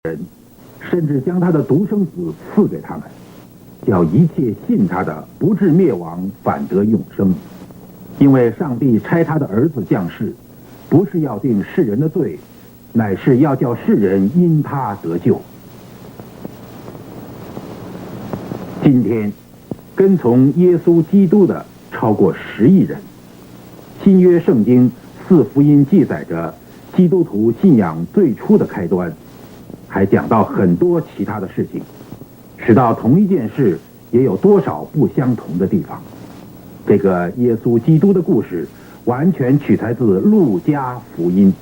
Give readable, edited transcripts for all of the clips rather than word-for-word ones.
人，甚至将他的独生子赐给他们，叫一切信他的不至灭亡，反得永生。因为上帝差他的儿子降世，不是要定世人的罪，乃是要叫世人因他得救。今天跟从耶稣基督的超过10亿人。新约圣经4福音记载着基督徒信仰最初的开端，还讲到很多其他的事情，使到同一件事也有多少不相同的地方。这个耶稣基督的故事完全取材自路加福音。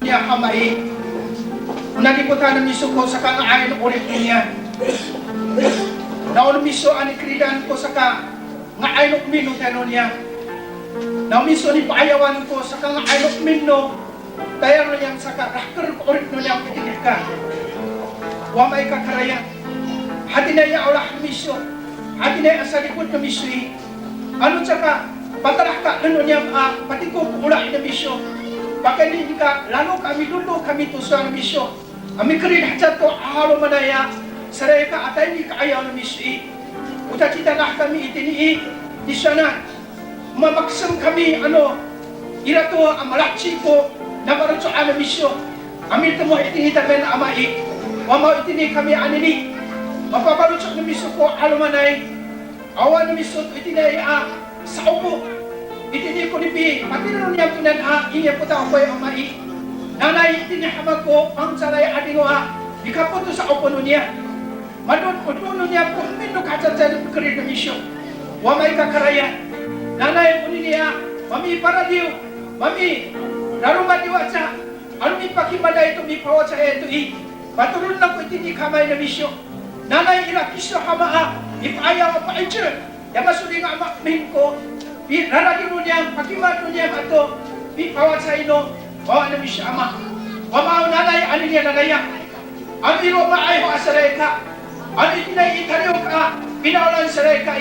Niya kamay, nalibutan ng miso ko sa kangaay ng ulit niya. Naon miso ani kridan ko sa kangaay ng mino tano niya. Naon miso ni paayawan ko sa kangaay ng mino, tayo niyang sa karakter ko ulit niyang pitigil ka. Wamay kakaraya. Hati na iya ulah miso, hati na iya sa likod ng miso eh. Ano sa ka, patalah ka ano niyang pati ko ulah na miso. Bakit hindi ka, lalo kami dulu kami to sa misyo. Kami kerin hajat to ahalo manaya, saray ka atay ni kaayaw na misyo. Uta-cita na kami itini di sana. Mamaksam kami ira to ang malakchi ko na parang sa ana misyo. Kami tamo itini tamen na amai. Wama itini kami anini. Mapapalutsok na misyo ko ahalo manay. Awan na misyo itini sa upo. Itini ko ni Pi, pati na niya tunan iya po tao ko yung amai. Nanay, itini hamag ko, ang saray ating ikapo to sa upo niya. Madon ko tuno niya po, minno kachat-chat ng karir na misyo. Wamay kakaraya. Nanay ko niya, mami paradiw, mami, naruman niwa siya. Ano mi pakimada ito, mi pawat sa ito Patulun lang ko itini kamay na misyo. Nanay, ilakis na hamaa, ipayaw pa ito. Yamasuli nga amakmin ko, raragi mo niya, pakiman mo niya ato, pawat sa ino, bawa na misya ama. Wamao nanay, ano niya nanaya? Ang iro maayo asaray ka. Ano itinay italiw ka, pinaulan saray ka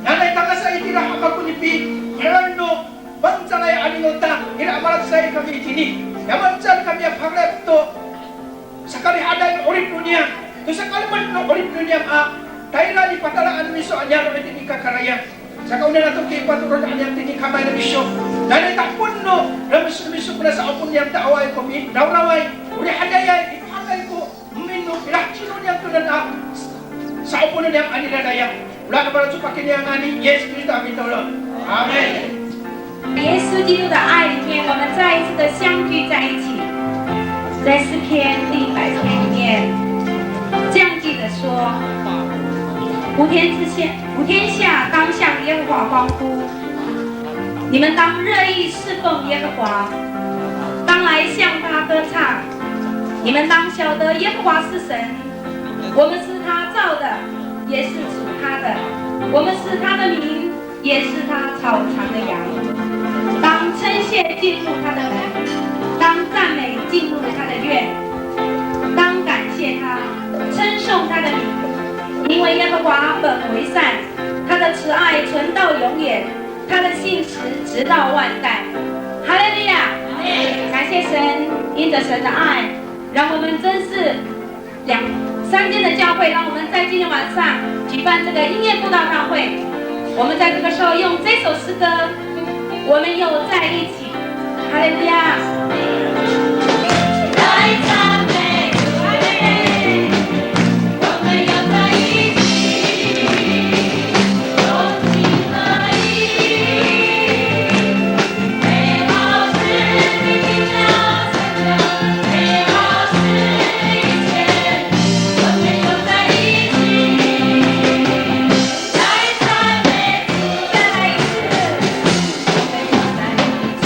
Nanay tanga sa itirahamag ko ni Pi, marano, bangsalay aninota, inamalat sa kami itini. Yamansan kami ang panglep to, sa kalihadan ulit mo niya, to sa kaliman no ulit mo niya, tayo na ipatalaan mo iso, anyaro na itini kakaraya. Sa kauna na itong kipaturon na niyang tinikamay na misyo. Dahil takpon no, ramis-misyo ko na sa upon niyang taaway ko, rawraway, uli hadayay, ipakagay ko, mino, pinakchino niyang tunan sa upon na niyang aniladayang. Wala ka para supakin niyang ani, Yes Christ amin tolong. Amen. 耶稣基督的爱里面，我们再一次的相聚在一起。在诗篇第100篇里面，这样记得说。5天下当向耶和华欢呼，你们当热意侍奉耶和华，当来向他歌唱。你们当晓得耶和华是神，我们是他造的，也是属他的，我们是他的民，也是他草场的羊。当称谢进入他的门，当赞美进入他的院，当感谢他。称颂他的名，因为耶和华本为善，他的慈爱存到永远，他的信实直到万代。哈利路亚！感谢神，因着神的爱，让我们真是3间的教会，让我们在今天晚上举办这个音乐布道大会。我们在这个时候用这首诗歌，我们又在一起。哈利路亚！来赞美主，我们又在一起，同心合意，美好是你的成就，美好是一切，我们又在一起，来赞美主，再来一次，我们又在一起。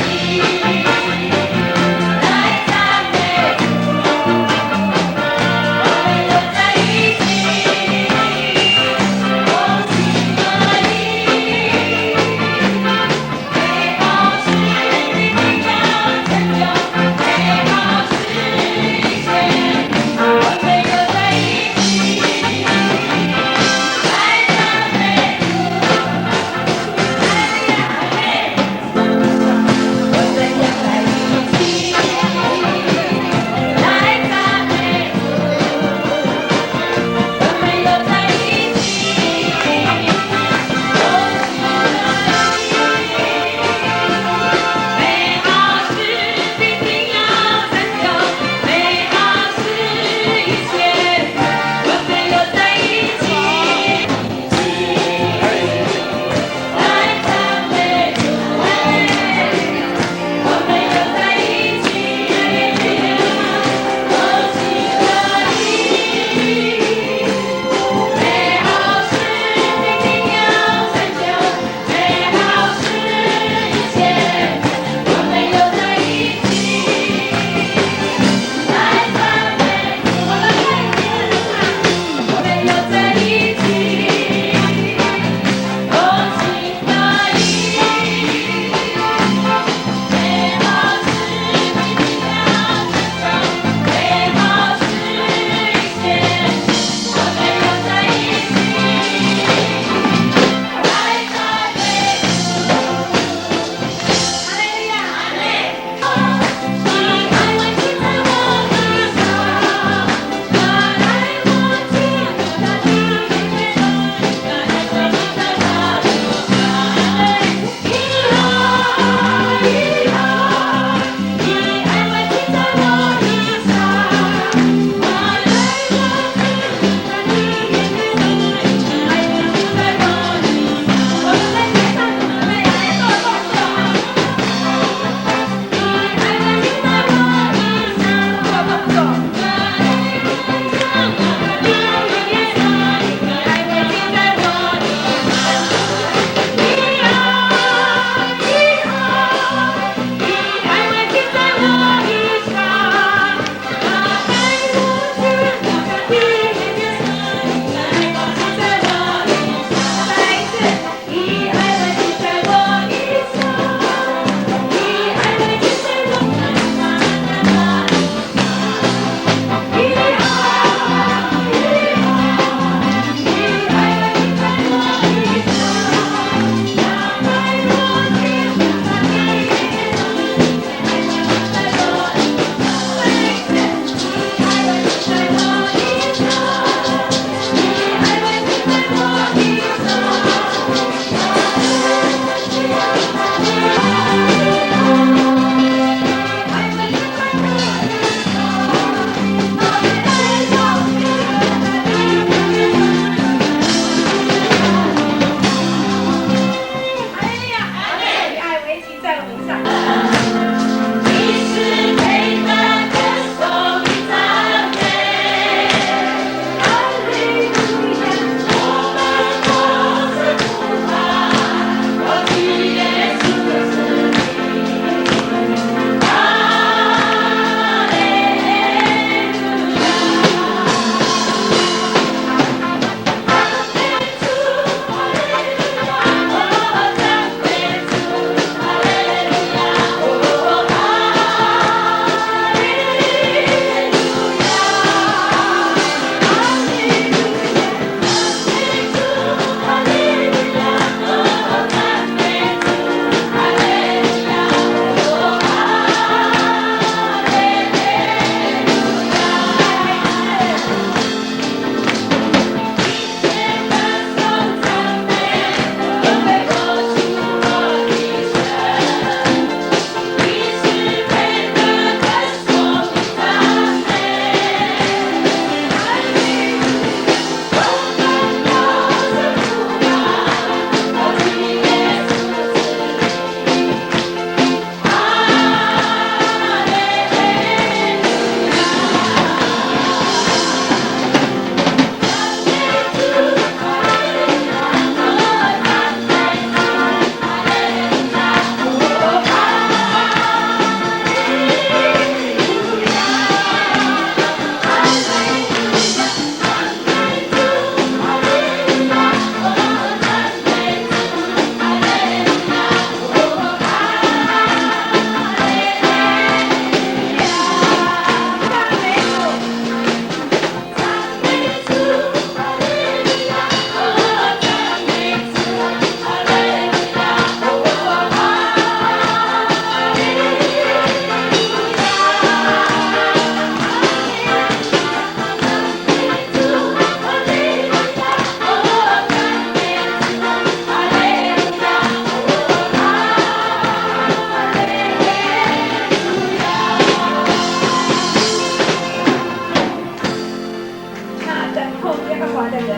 等候耶和华的人，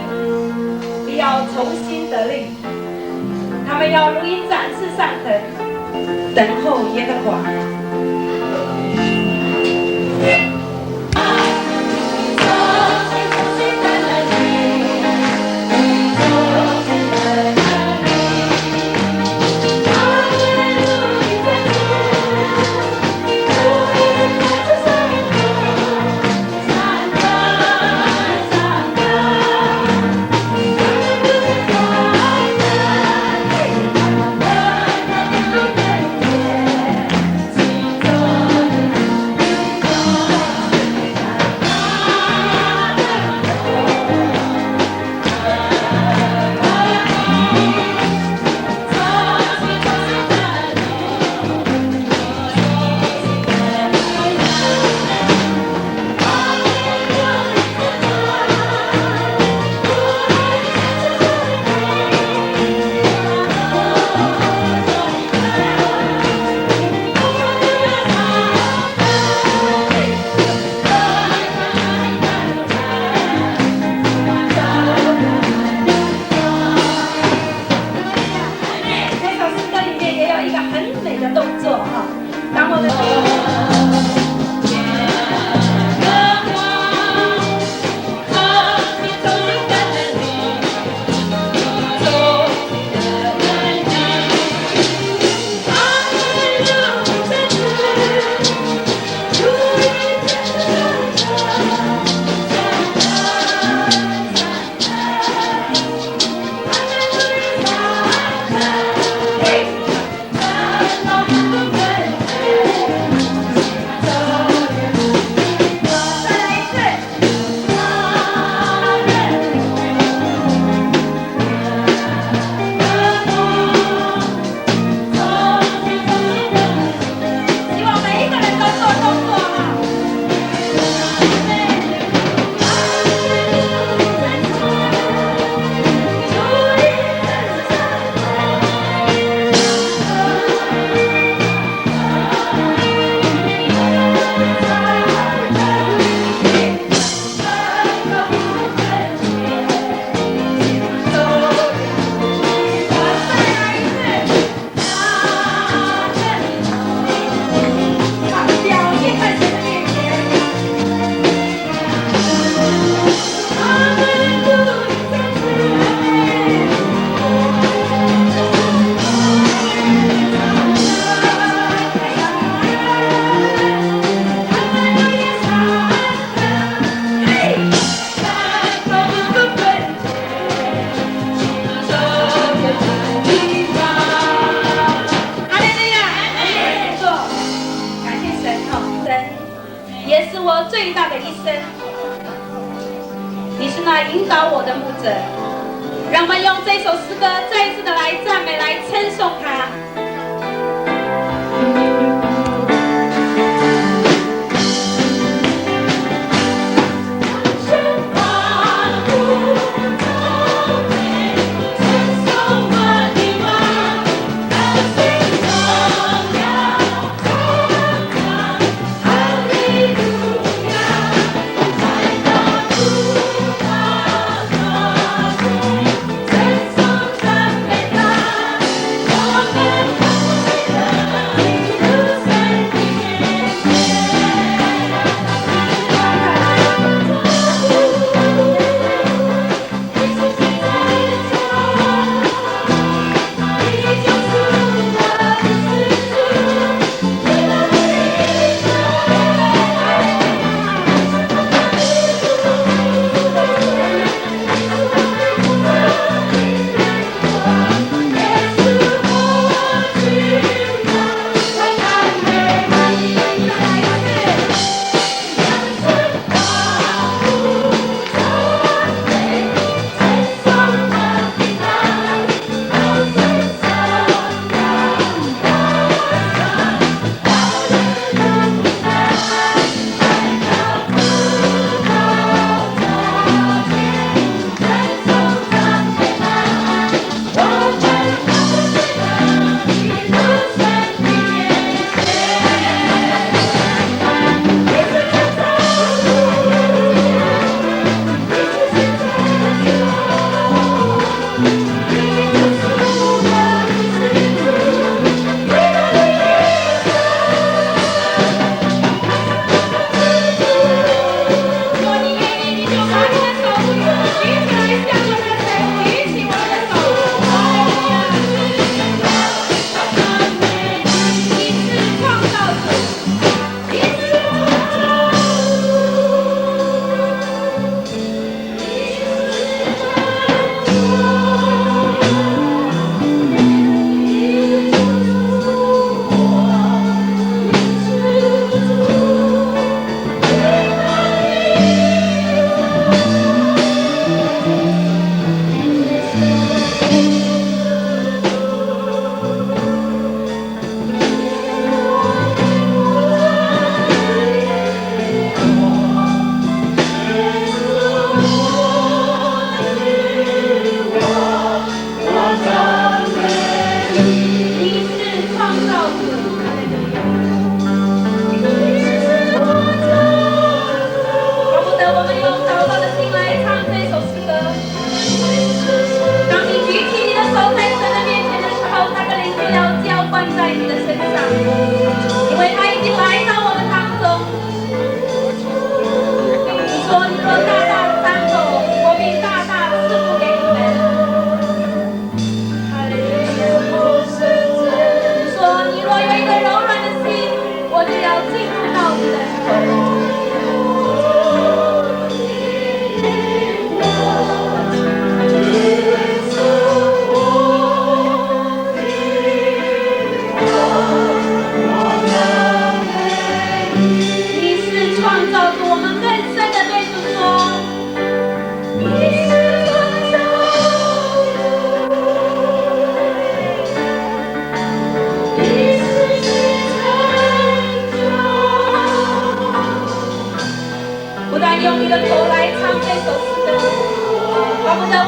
必要重新得力。他们要如鹰展翅上腾，等候耶和华。最大的一生。你是那引导我的牧者，让我们用这首诗歌再一次的来赞美，来称颂他。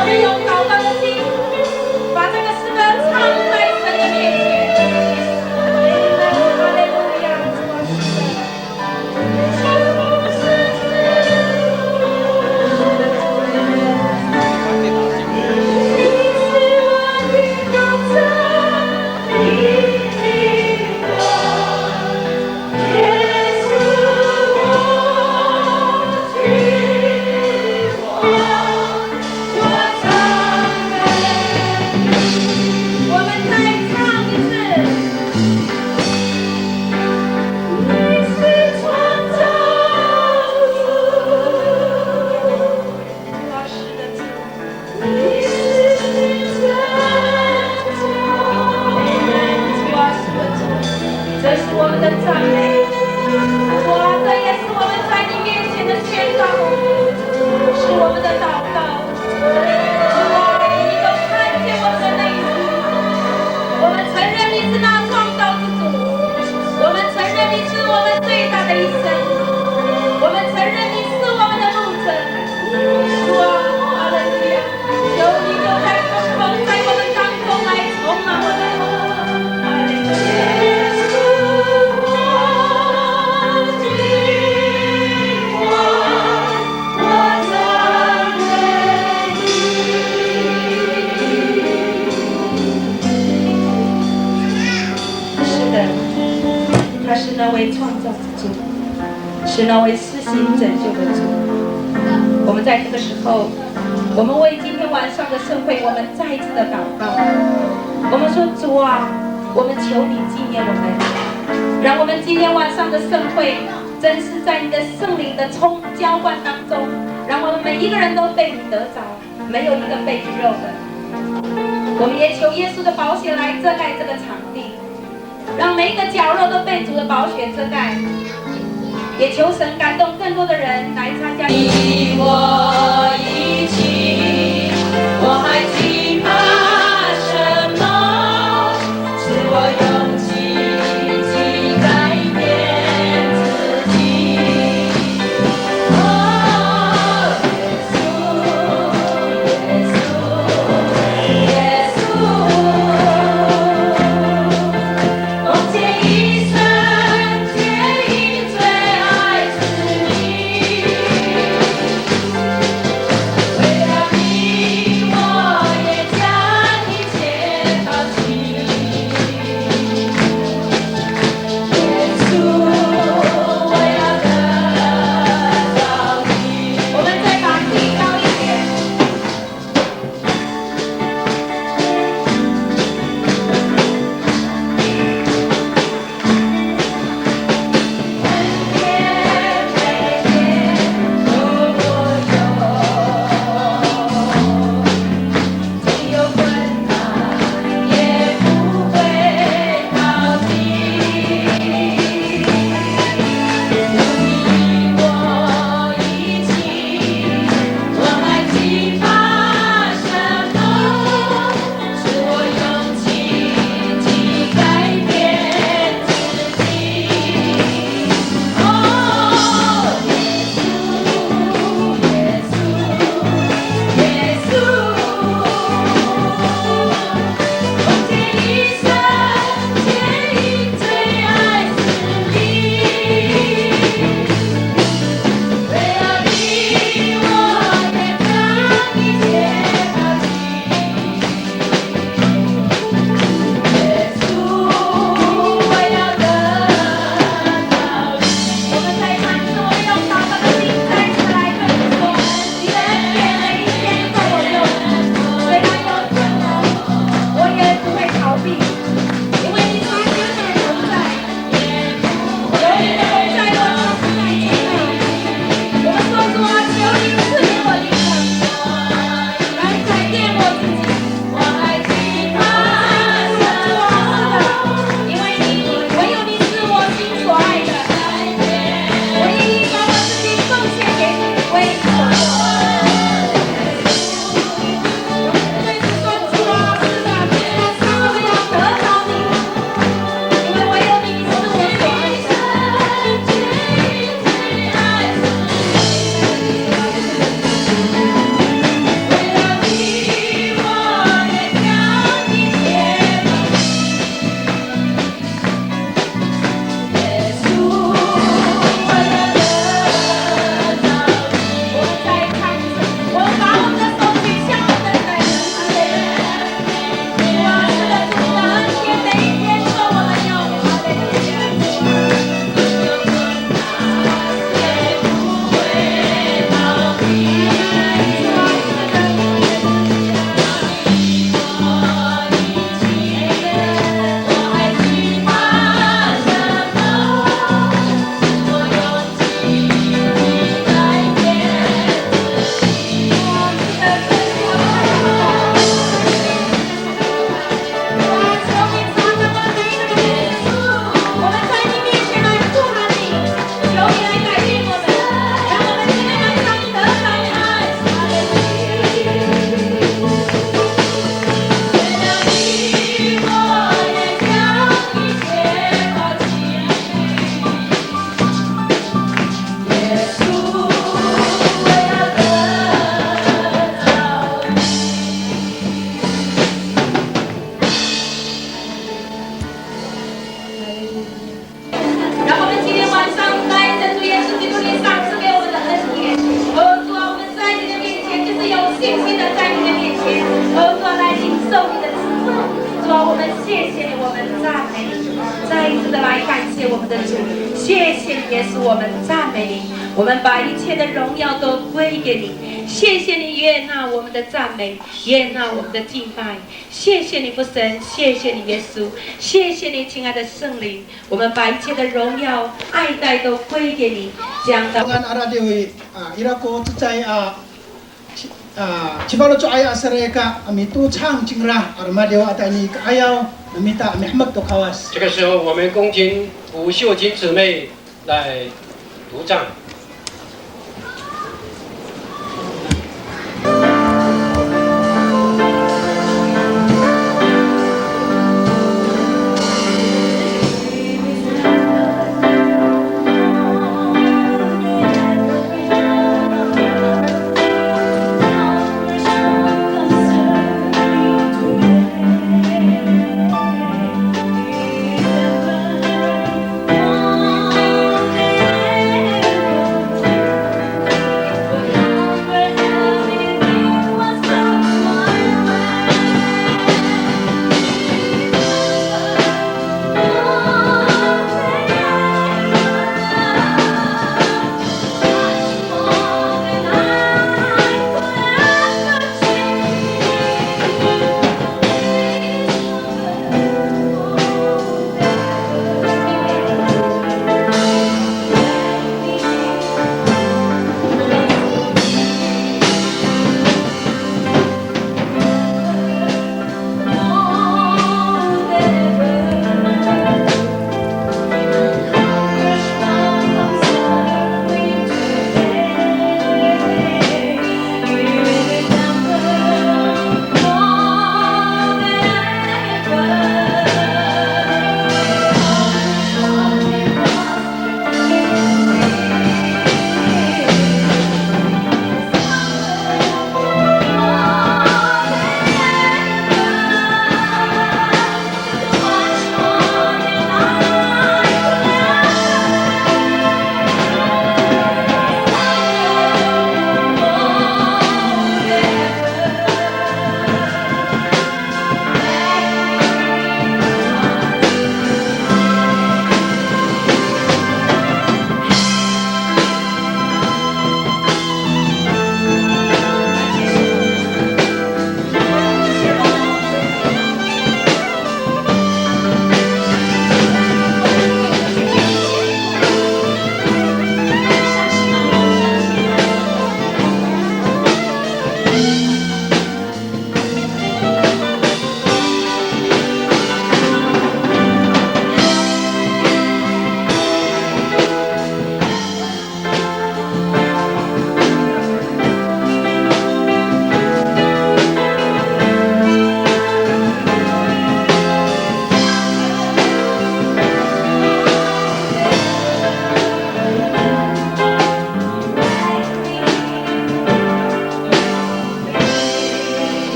我们用祷告的心，把这个诗歌唱在神的面前。哈利路亚，主啊，这是我们的赞美，主啊，这也是我们在你面前的宣告，是我们的祷告。主啊，你都看见我们的内心，我们承认你是那创造之主，我们承认你是我们最大的一生，我们承认你是我们的路程。主啊，哈利路亚，求你就在我们当中来充满我们。哈利路亚。他是那位创造之主，是那位施行拯救的主。我们在这个时候，我们为今天晚上的盛会，我们再一次的祷告。我们说，主啊，我们求你纪念我们，让我们今天晚上的盛会，真是在你的圣灵的浇灌当中，让我们每一个人都被你得着，没有一个被遗漏的。我们也求耶稣的宝血来遮盖这个场地。让每一个角落都被主的宝血遮盖，也求神感动更多的人来参加。与我一起，我还惧怕什么？是我勇气去改变自己。哦，耶稣，耶稣。是有信心的在你的面前，主啊来领受你的赐福。主啊，我们谢谢你，我们赞美你，再一次的来感谢我们的主，谢谢你耶稣，我们赞美你，我们把一切的荣耀都归给你。谢谢你悦纳我们的赞美，悦纳我们的敬拜。谢谢你父神，谢谢你耶稣，谢谢你亲爱的圣灵，我们把一切的荣耀、爱戴都归给你。讲到。 Dengan ara dewi irako tucai cibalo cu aya sereka amitu chang cingra arma dewa atani ayau namita Mehmet to kawas。这个时候，我们恭请吴秀琴姊妹来读唱。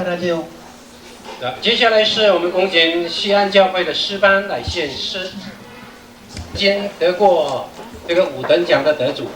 Karaleo. 接下来是我们恭请西安教会的诗班来献诗，今得过这个5等奖的得主。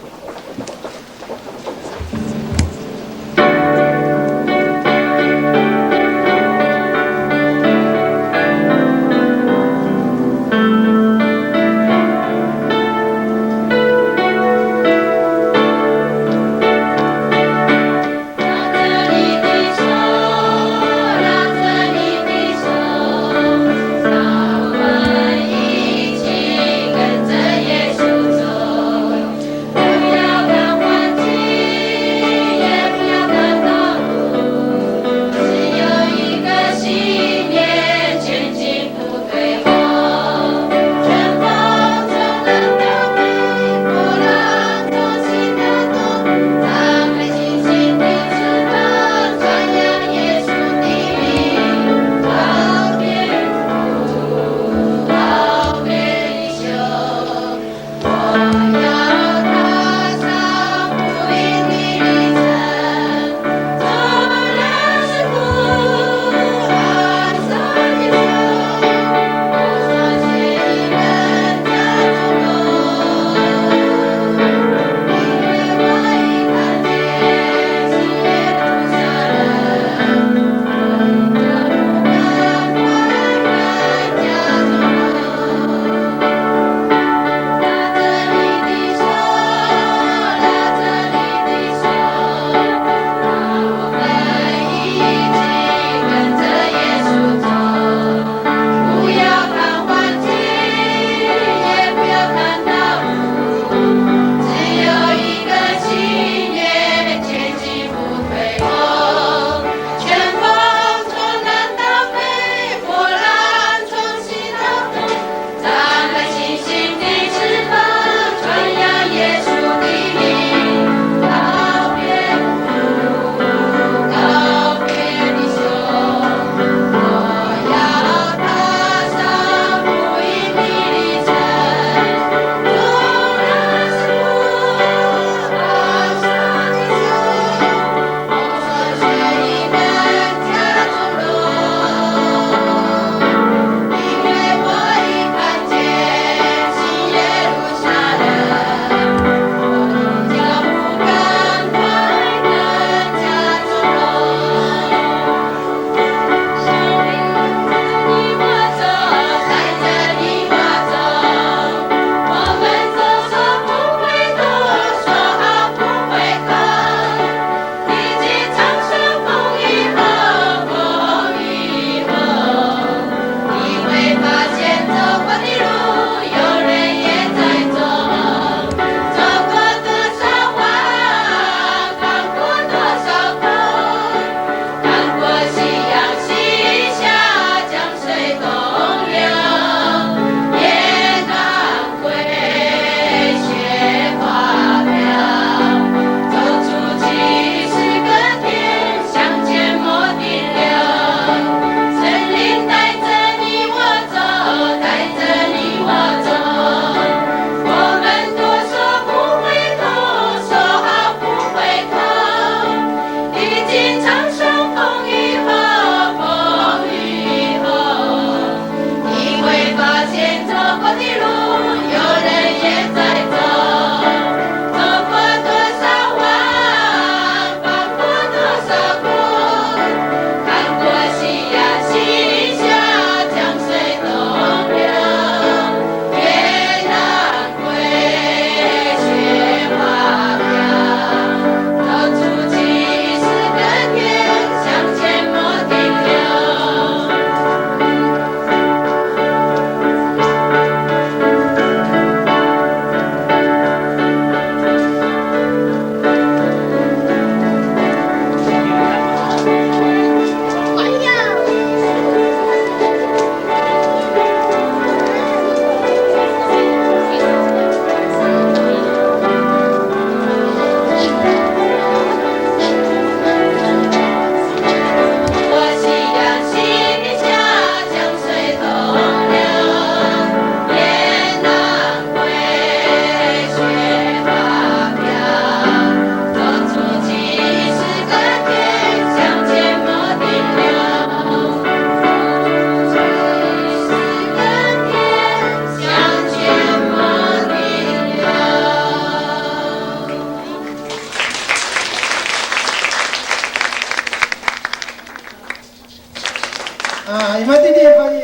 弟可以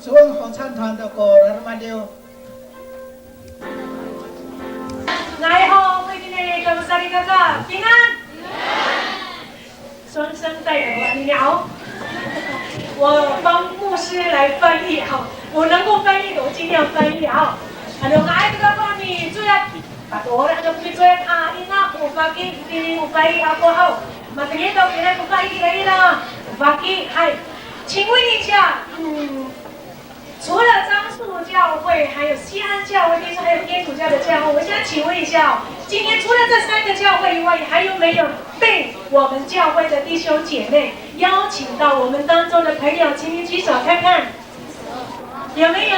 主恩合唱团的歌，然后嘛就。来哦，为今天的萨利哥哥平安，双声带的你好，我帮牧师来翻译哈，我能够翻译的我尽量翻译哈。啊，就爱这个方面，主要把多了就去做啊，因啊，有发给有翻译啊过后，嘛这些都给他不翻译可以了，发给嗨，请问一下，除了樟树教会，还有西安教会，听说还有天主教的教会。我想请问一下今天除了这3个教会以外，还有没有被我们教会的弟兄姐妹邀请到我们当中的朋友？请你举手看看，有没有？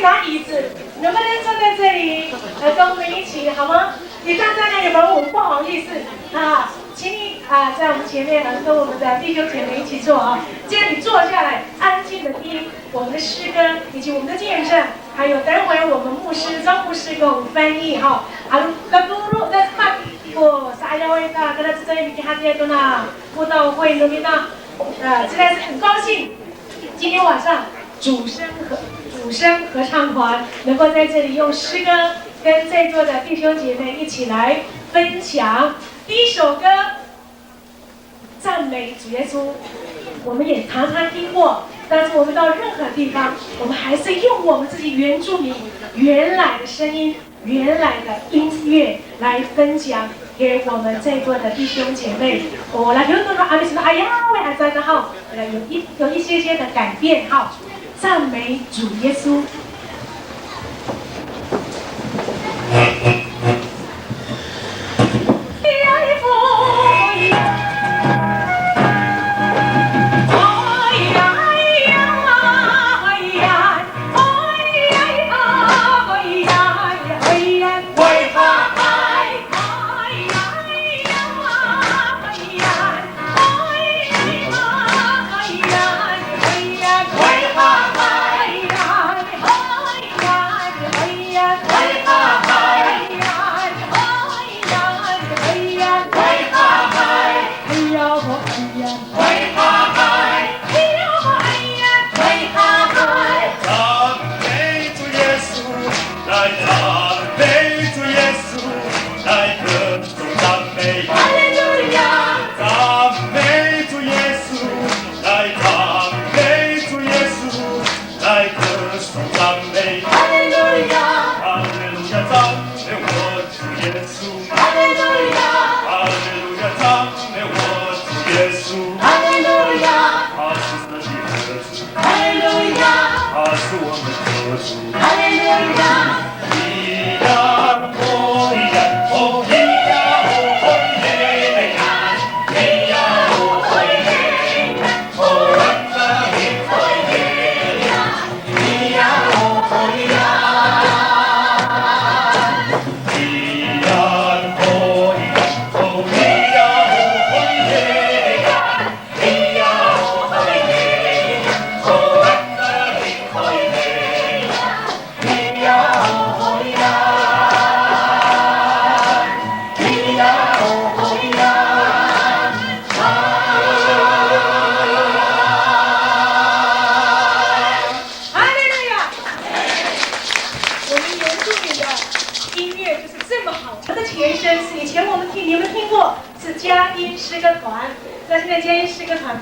拿椅子，能不能坐在这里跟我们一起好吗？你站在那里吧，我不好意思啊。请你在我们前面跟我们的弟兄姐妹一起坐啊，这样你坐下来，安静的听我们的诗歌以及我们的见证，还有等会我们牧师张牧师给我们翻译哈。那看我saya kita跟他之间比他这些都呢布道会那边呢，实在是很高兴，今天晚上主声合唱团能够在这里用诗歌跟在座的弟兄姐妹一起来分享。第一首歌赞美主耶稣，我们也常常听过，但是我们到任何地方，我们还是用我们自己原住民原来的声音、原来的音乐来分享给我们在座的弟兄姐妹。我来听到阿弥陀佛，哎呀，我还在的哈，有一些的改变哈，赞美主耶稣。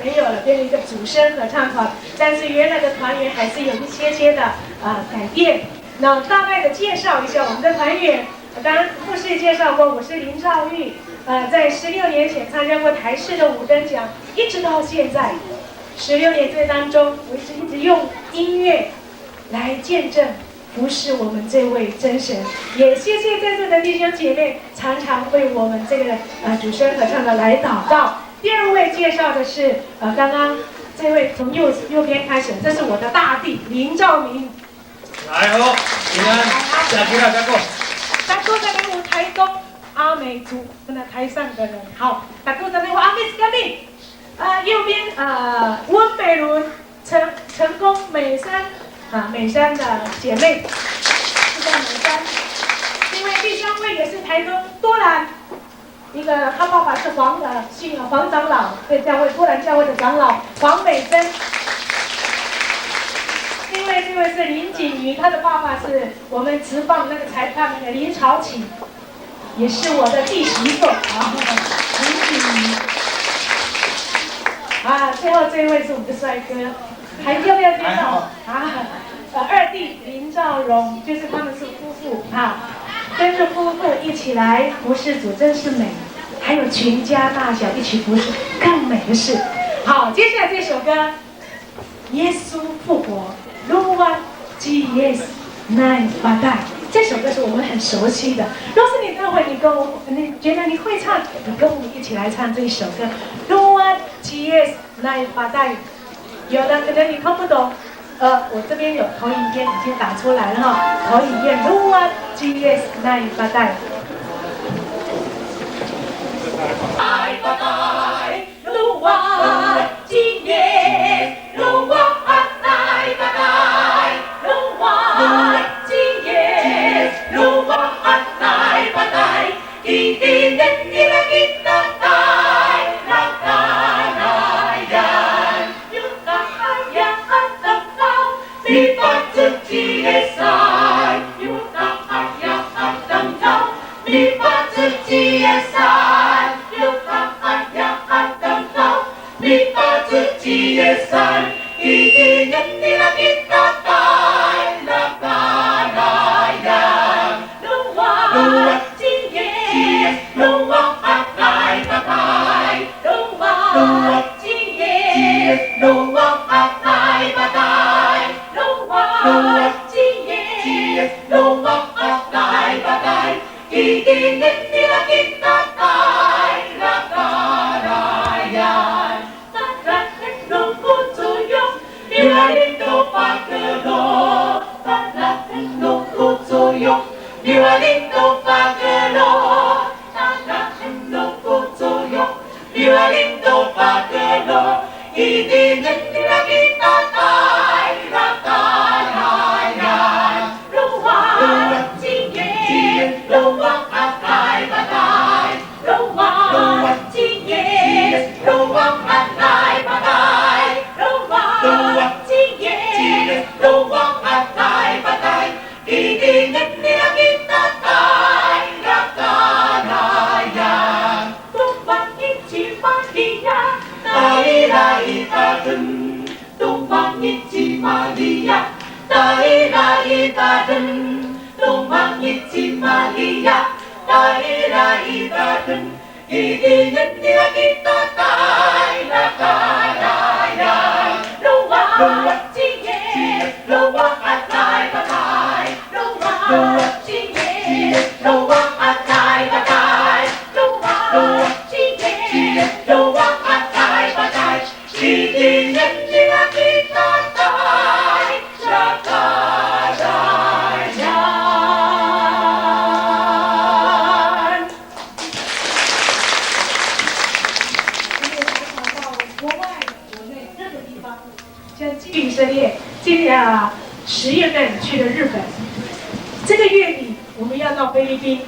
没有了，变成一个主声合唱团，但是原来的团员还是有一些的改变。那大概的介绍一下我们的团员，刚刚牧师也介绍过，我是林兆玉，在16年前参加过台视的5等奖，一直到现在，16年这当中，我一直用音乐来见证服侍我们这位真神，也谢谢在座的弟兄姐妹常常为我们这个主声合唱的来祷告。第2位介绍的是刚刚这位从右边开始，这是我的大弟林兆明。来好，平安，下去了，大哥。大哥在那我台东阿美族那台上的人，好，大哥在那我阿美革命，右边温美伦成功美山的姐妹，是在美山。另外第3位也是台东多兰。一个他爸爸是姓黄长老，对教会多兰教会的长老黄美珍。是林锦瑜，她的爸爸是我们职棒那个裁判那个林朝启，也是我的弟媳妇啊，林锦瑜。啊，最后这一位是我们的帅哥，还要不要介绍啊？二弟林兆荣，就是他们是夫妇啊，跟着夫妇一起来服侍主，真是美。还有全家大小一起服侍，更美的是。好，接下来这首歌《耶稣复活》，Luwa Jesus Nai Badai， 这首歌是我们很熟悉的。若是你待会你觉得你会唱，你跟我们一起来唱这一首歌，Luwa Jesus Nai Badai。有的可能你听不懂，我这边有投影片已经打出来了哈，投影片 Luwa Jesus Nai Badai。Nai Badai Luwa Jesus Luwa Nai Badai Luwa Jesus Luwa Nai Badai Kitinin nila kita tay Nakanayan Yung kakayaan ng tao Lipat sa GSI Yung kakayaan ng tao Lipat sa GSI Yung kakayaan ng tao Lipat sa GSI Kitinin nila kita tay Nakanayan Luwa Luwa Nai Badai Luwa Jesus Luwa Nai Badai Luwa Jesus Luwa Nai Badai Kitinin nila kita tay Nakanayan Tatahin ng kutuyong Nilalito pagkalo Tatahin ng kutuyong Nilalito pagkalo Tatahin ng kutuyong Nilalito pagkalo Kitinin nila kita tay Nakanayan Luwa Jesus Luwa Nai Badai Luwa Jesus Luwa Nai Badai Luwa Jesus Luwa Nai Badai Kitinin nila kita tay Nakanayan Tumangin si Maria Dahil-dahil Tumangin si Maria Dahil-dahil Tumangin si Maria Dahil-dahil Kitinin nila kita tay Nakanayan Luwa Jesus Luwa Nai Badai Luwa Jesus Luwa Nai Badai Luwa Jesus Luwa Nai Badai Kitinin nila kita tay Nakanayan。国外、国内各个地方，像以色列，10月份去了日本，这个月底我们要到菲律宾，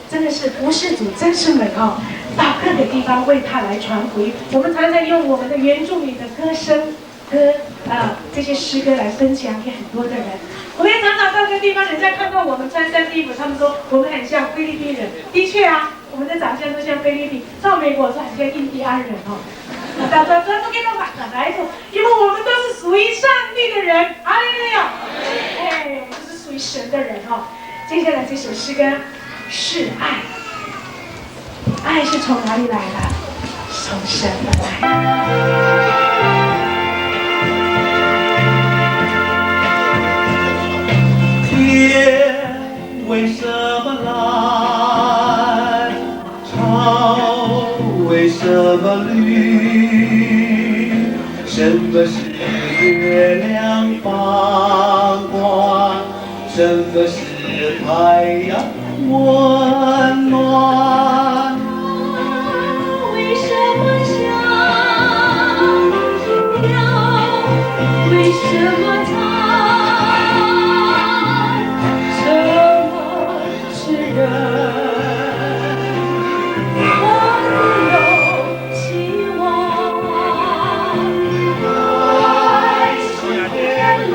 真的是服侍主真是美哦！到各个地方为他来传福音，我们常常用我们的原住民的歌声、这些诗歌来分享给很多的人。我也常常到这个地方，人家看到我们穿山衣服，他们说我们很像菲律宾人。的确啊，我们的长相都像菲律宾，到美国是很像印第安人哦。大家都给他反过来说，因为我们都是属于上帝的人，哈利路亚！哎，我们是属于神的人哦。接下来这首诗歌是爱，爱是从哪里来的？从神而来。天为什么蓝？潮为什么绿？什么是月亮放光？什么是太阳温暖？为什么想要？为什么藏？什么是人？我有希望。爱是天籁。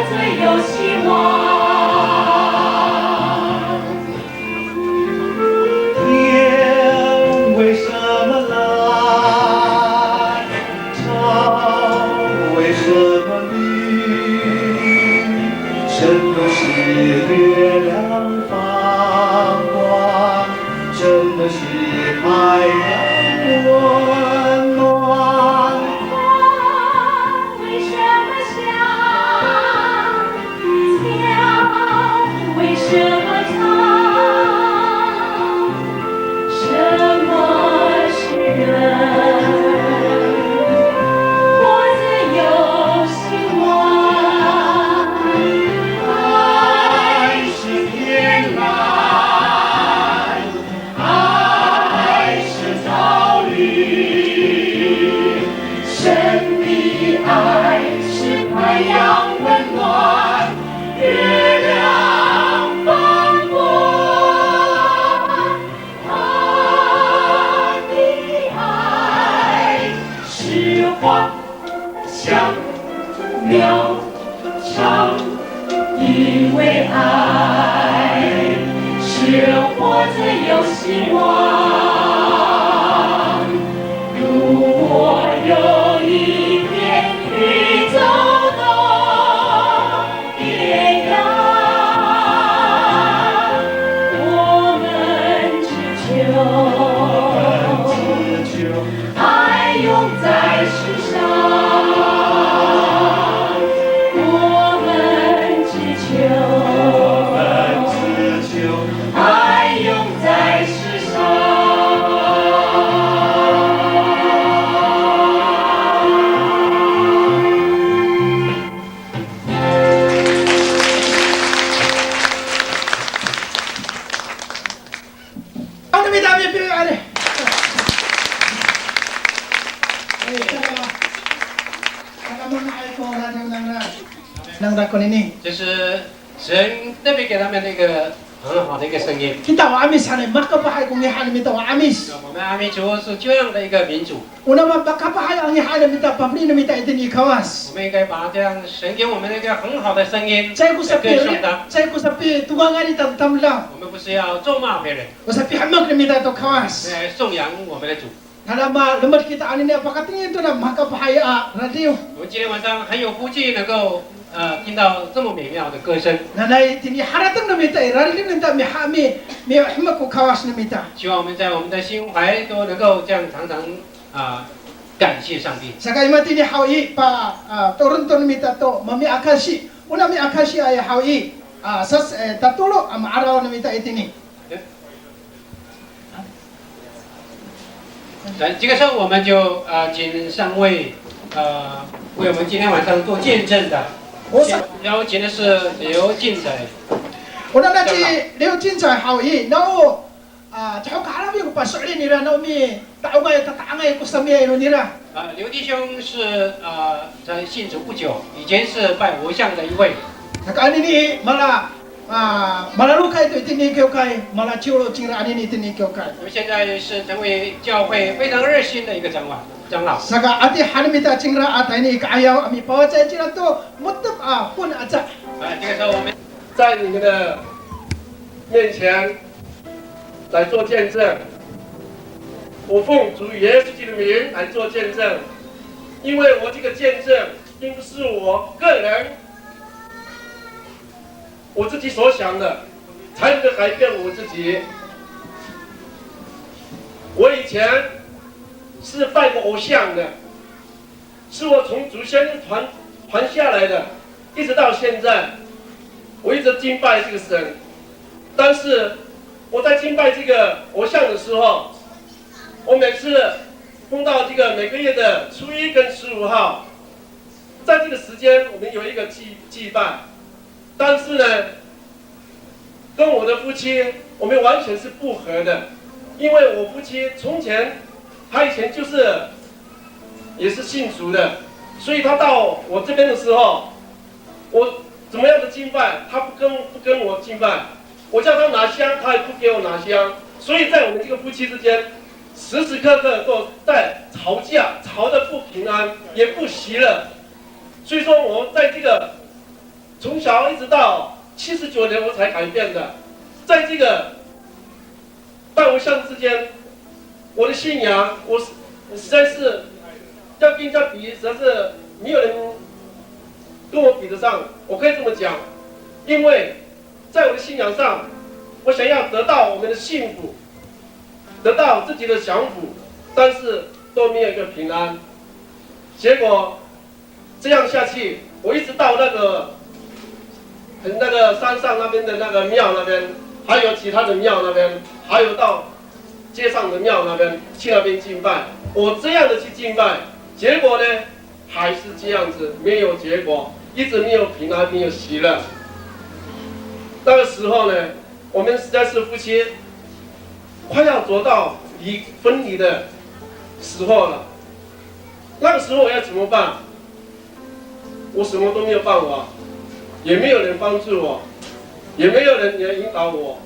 着有希望。天为什么蓝？潮为什么绿？真的是月亮放光，真的是太阳温暖。风为什么响？鸟为什么唱？什么是人？活着有希望。爱是天蓝，爱是草绿，神的爱是太阳温暖，月亮放光。他的爱是花香鸟唱，因为爱使人活着有希望。如果有一天宇宙都变样，我们只求爱永在世上。我们只求爱永在世上。Ano may dami yung pinag-ano? Ay, saka mga ay ko ng dako nini. 这是神特别给他们的一个很好的一个声音。 Kita wa amis hanay makapahay kung ihanay mita wa amis. 我们阿弥陀佛是这样的一个民主， Una man makapahay ang ihanay mita pamli na mita itin ikawas. 我们应该把这样神给我们的一个很好的声音 Say ko sa 歌颂他。 pi tuwangan ni tamtam 我们不是要咒骂别人， o sa pi hamag na mita to kawas. 来颂扬我们的主。 Halama lumad kita ani na pakatingin to na makapahay radio. 我们今天晚上很有福气，能够听到这么美妙的歌声。 Nanay tini haratang na mita rariling na mi hami mi hamag ko kawas na mita. 希望我们在我们的心怀都能够这样常常感谢上帝。 Sakay matini hawi pa Toronto na mita to mami akashi. Una mi akashi ay hawi sas tatulo am araw na mita itini. 来，这个时候我们就请上位为我们今天晚上做见证的，邀请的是刘进仔。 Una na si Leo Chinchay hawi no tsaka kaalam yung pasuli nila no mi taungay tatangay ko sa miya ino nila. 刘弟兄是在信主不久，以前是拜偶像的一位。 Nakaani ni malalukay to itinigyo kay malachulo chingra ani ni itinigyo kay. 我们现在是成为教会非常热心的一个长老。 Saka ati hanimita chingra atay ni kaayaw ami pawacay chira to mutap pun aja. 这个时候我们在你们的面前来做见证。我奉主耶稣基督的名来做见证，因为我这个见证并不是我个人我自己所想的才能够改变我自己。我以前是拜过偶像的，是我从祖先传下来的，一直到现在。 我一直敬拜这个神，但是我在敬拜这个偶像的时候，我每次碰到这个每个月的初1跟15号，在这个时间我们有一个祭拜，但是呢，跟我的夫妻我们完全是不合的，因为我夫妻从前他以前就是也是信主的，所以他到我这边的时候，我。 怎么样的敬拜，他不跟我敬拜，我叫他拿香，他也不给我拿香，所以在我们这个夫妻之间，时时刻刻都在吵架，吵得不平安，也不喜乐。所以说，我在这个从小一直到79年我才改变的。在这个拜偶像之间，我的信仰，我实在是要跟人家比，实在是没有人跟我比得上。我可以这么讲，因为在我的信仰上，我想要得到我们的幸福，得到自己的享福，但是都没有一个平安。结果这样下去，我一直到那个山上那边的那个庙那边，还有其他的庙那边，还有到街上的庙那边去那边敬拜。我这样的去敬拜，结果呢还是这样子，没有结果，一直没有平安，没有喜乐。那个时候呢，我们实在是夫妻快要走到分离的时候了。那个时候我要怎么办？我什么都没有办法，也没有人帮助我，也没有人来引导我。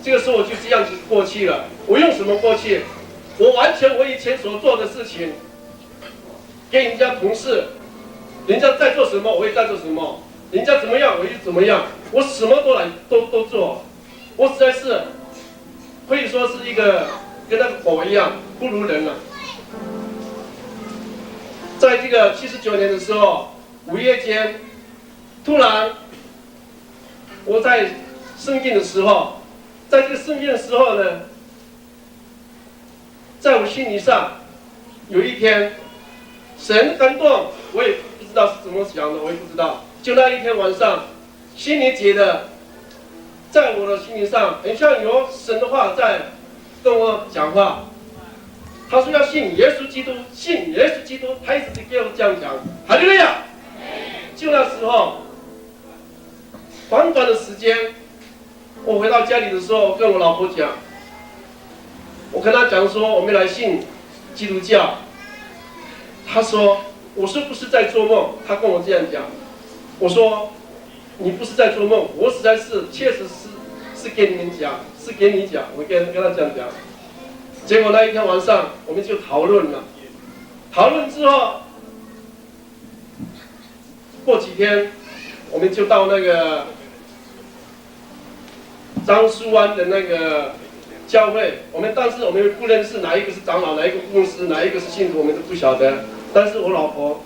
这个时候我就这样子过去了。我用什么过去？我完全我以前所做的事情，跟人家同事，人家在做什么，我也在做什么；人家怎么样，我也怎么样。我什么都做。我实在是可以说是一个跟那个狗一样，不如人了。在这个79年的时候，5月间，突然我在生病的时候，在这个生病的时候呢，在我心理上有一天，神感动，我也不知道是怎么想的，我也不知道。就那一天晚上，心里觉得，在我的心理上，很像有神的话在跟我讲话。他说要信耶稣基督，信耶稣基督，他一直给我这样讲。哈利路亚！就那时候，短短的时间，我回到家里的时候，跟我老婆讲，我跟她讲说我们来信基督教。她说我是不是在做梦？她跟我这样讲。我说你不是在做梦，我实在是确实是跟你们讲，是给你讲，我跟她这样讲。结果那一天晚上，我们就讨论了。讨论之后，过几天，我们就到那个樟树湾的那个教会。当时我们不认识哪一个是长老，哪一个牧师，哪一个是信徒，我们都不晓得。但是我老婆，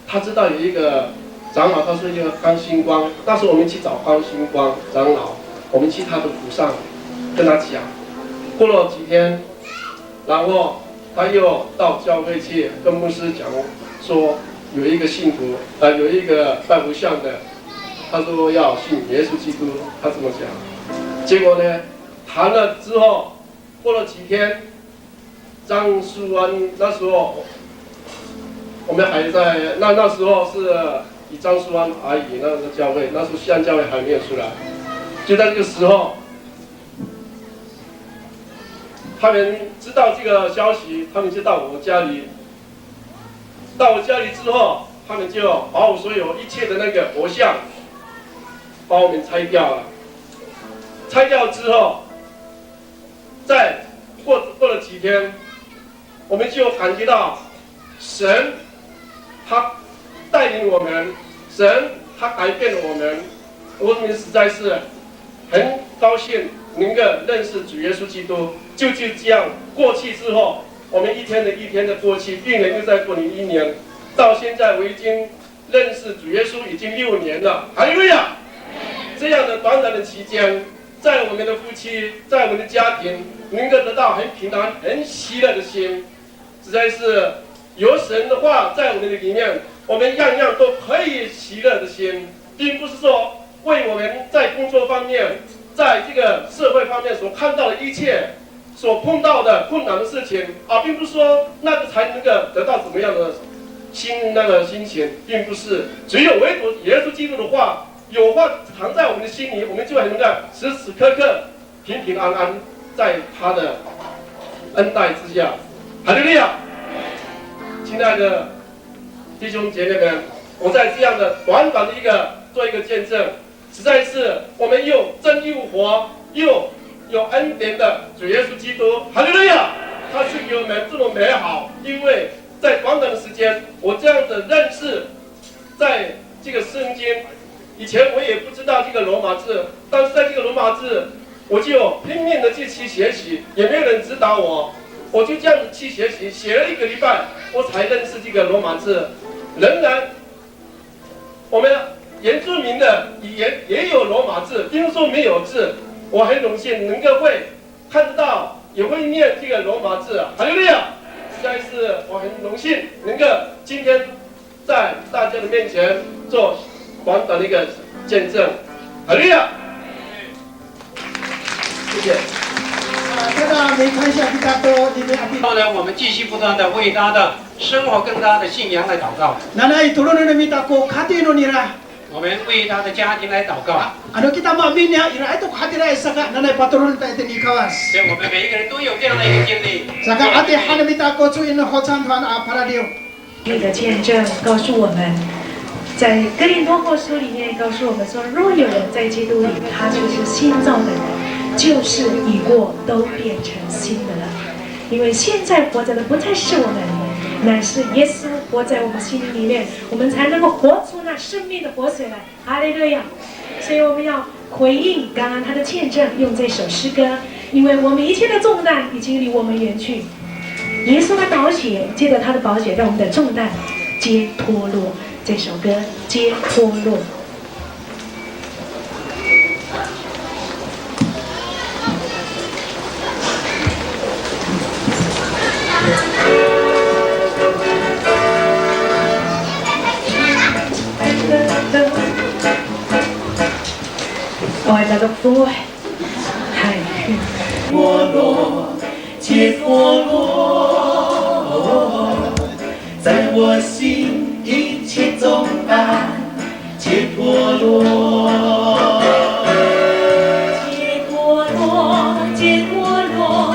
她知道有一个长老，他说一个刚星光。那时候我们去找刚星光长老，我们去他的府上跟他讲。过了几天。然后他又到教会去跟牧师讲说，有一个信徒有一个拜偶像的，他说要信耶稣基督，他这么讲。结果呢，谈了之后，过了几天，樟树湾那时候我们还在那时候是以樟树湾而已，那个教会，那时候西安教会还没有出来。就在这个时候。他们知道这个消息，他们就到我家里。到我家里之后，他们就把我所有一切的那个偶像，把我们拆掉了。拆掉之后，再过了几天，我们就感觉到神，他带领我们，神他改变了我们。我们实在是很高兴能够认识主耶稣基督。就这样过去之后，我们一天的过去，病人又再过了1年，到现在我已经认识主耶稣已经6年了。哈利路亚！这样的短短的期间，在我们的夫妻，在我们的家庭，能够得到很平安、很喜乐的心，实在是有神的话在我们的里面，我们样样都可以喜乐的心，并不是说为我们在工作方面，在这个社会方面所看到的一切。所碰到的困难的事情并不是说那个才能够得到怎么样的心情，并不是，只有唯独耶稣基督的话，有话藏在我们的心里，我们就能够时时刻刻平平安安在他的恩待之下。哈利路亚！亲爱的弟兄姐妹们，我在这样的短短的做一个见证，实在是我们又真又活又有恩典的主耶稣基督，哈利路亚！他是给我们这么美好，因为在短短的时间，我这样的认识，在这个圣经以前我也不知道这个罗马字，但是在这个罗马字，我就拼命的去学习，也没有人指导我，我就这样子去学习，学了1个礼拜，我才认识这个罗马字。仍然，我们原住民的语言也有罗马字，并不是说没有字。我很荣幸能够会看得到，也会念这个罗马字。哈利路亚！实在是我很荣幸能够今天在大家的面前做短短的一个见证。哈利路亚！谢谢。然后呢，我们继续不断的为他的生活跟他的信仰来祷告。我们为他的家庭来祷告。所以我们每一个人都有这样的一个经历。你的见证告诉我们，在哥林多后书里面告诉我们说，若有人在基督里，他就是新造的人，旧事已过，都变成新的了。因为现在活着的不再是我们，乃是耶稣活在我们心里面，我们才能够活出那生命的活水来。哈利路亚！所以我们要回应刚刚他的见证，用这首诗歌，因为我们一切的重担已经离我们远去。耶稣的宝血，借着他的宝血，让我们的重担皆脱落。这首歌皆脱落。我来到风海，脱落，皆脱落，在我心一切重担皆脱落，皆脱落，皆脱落，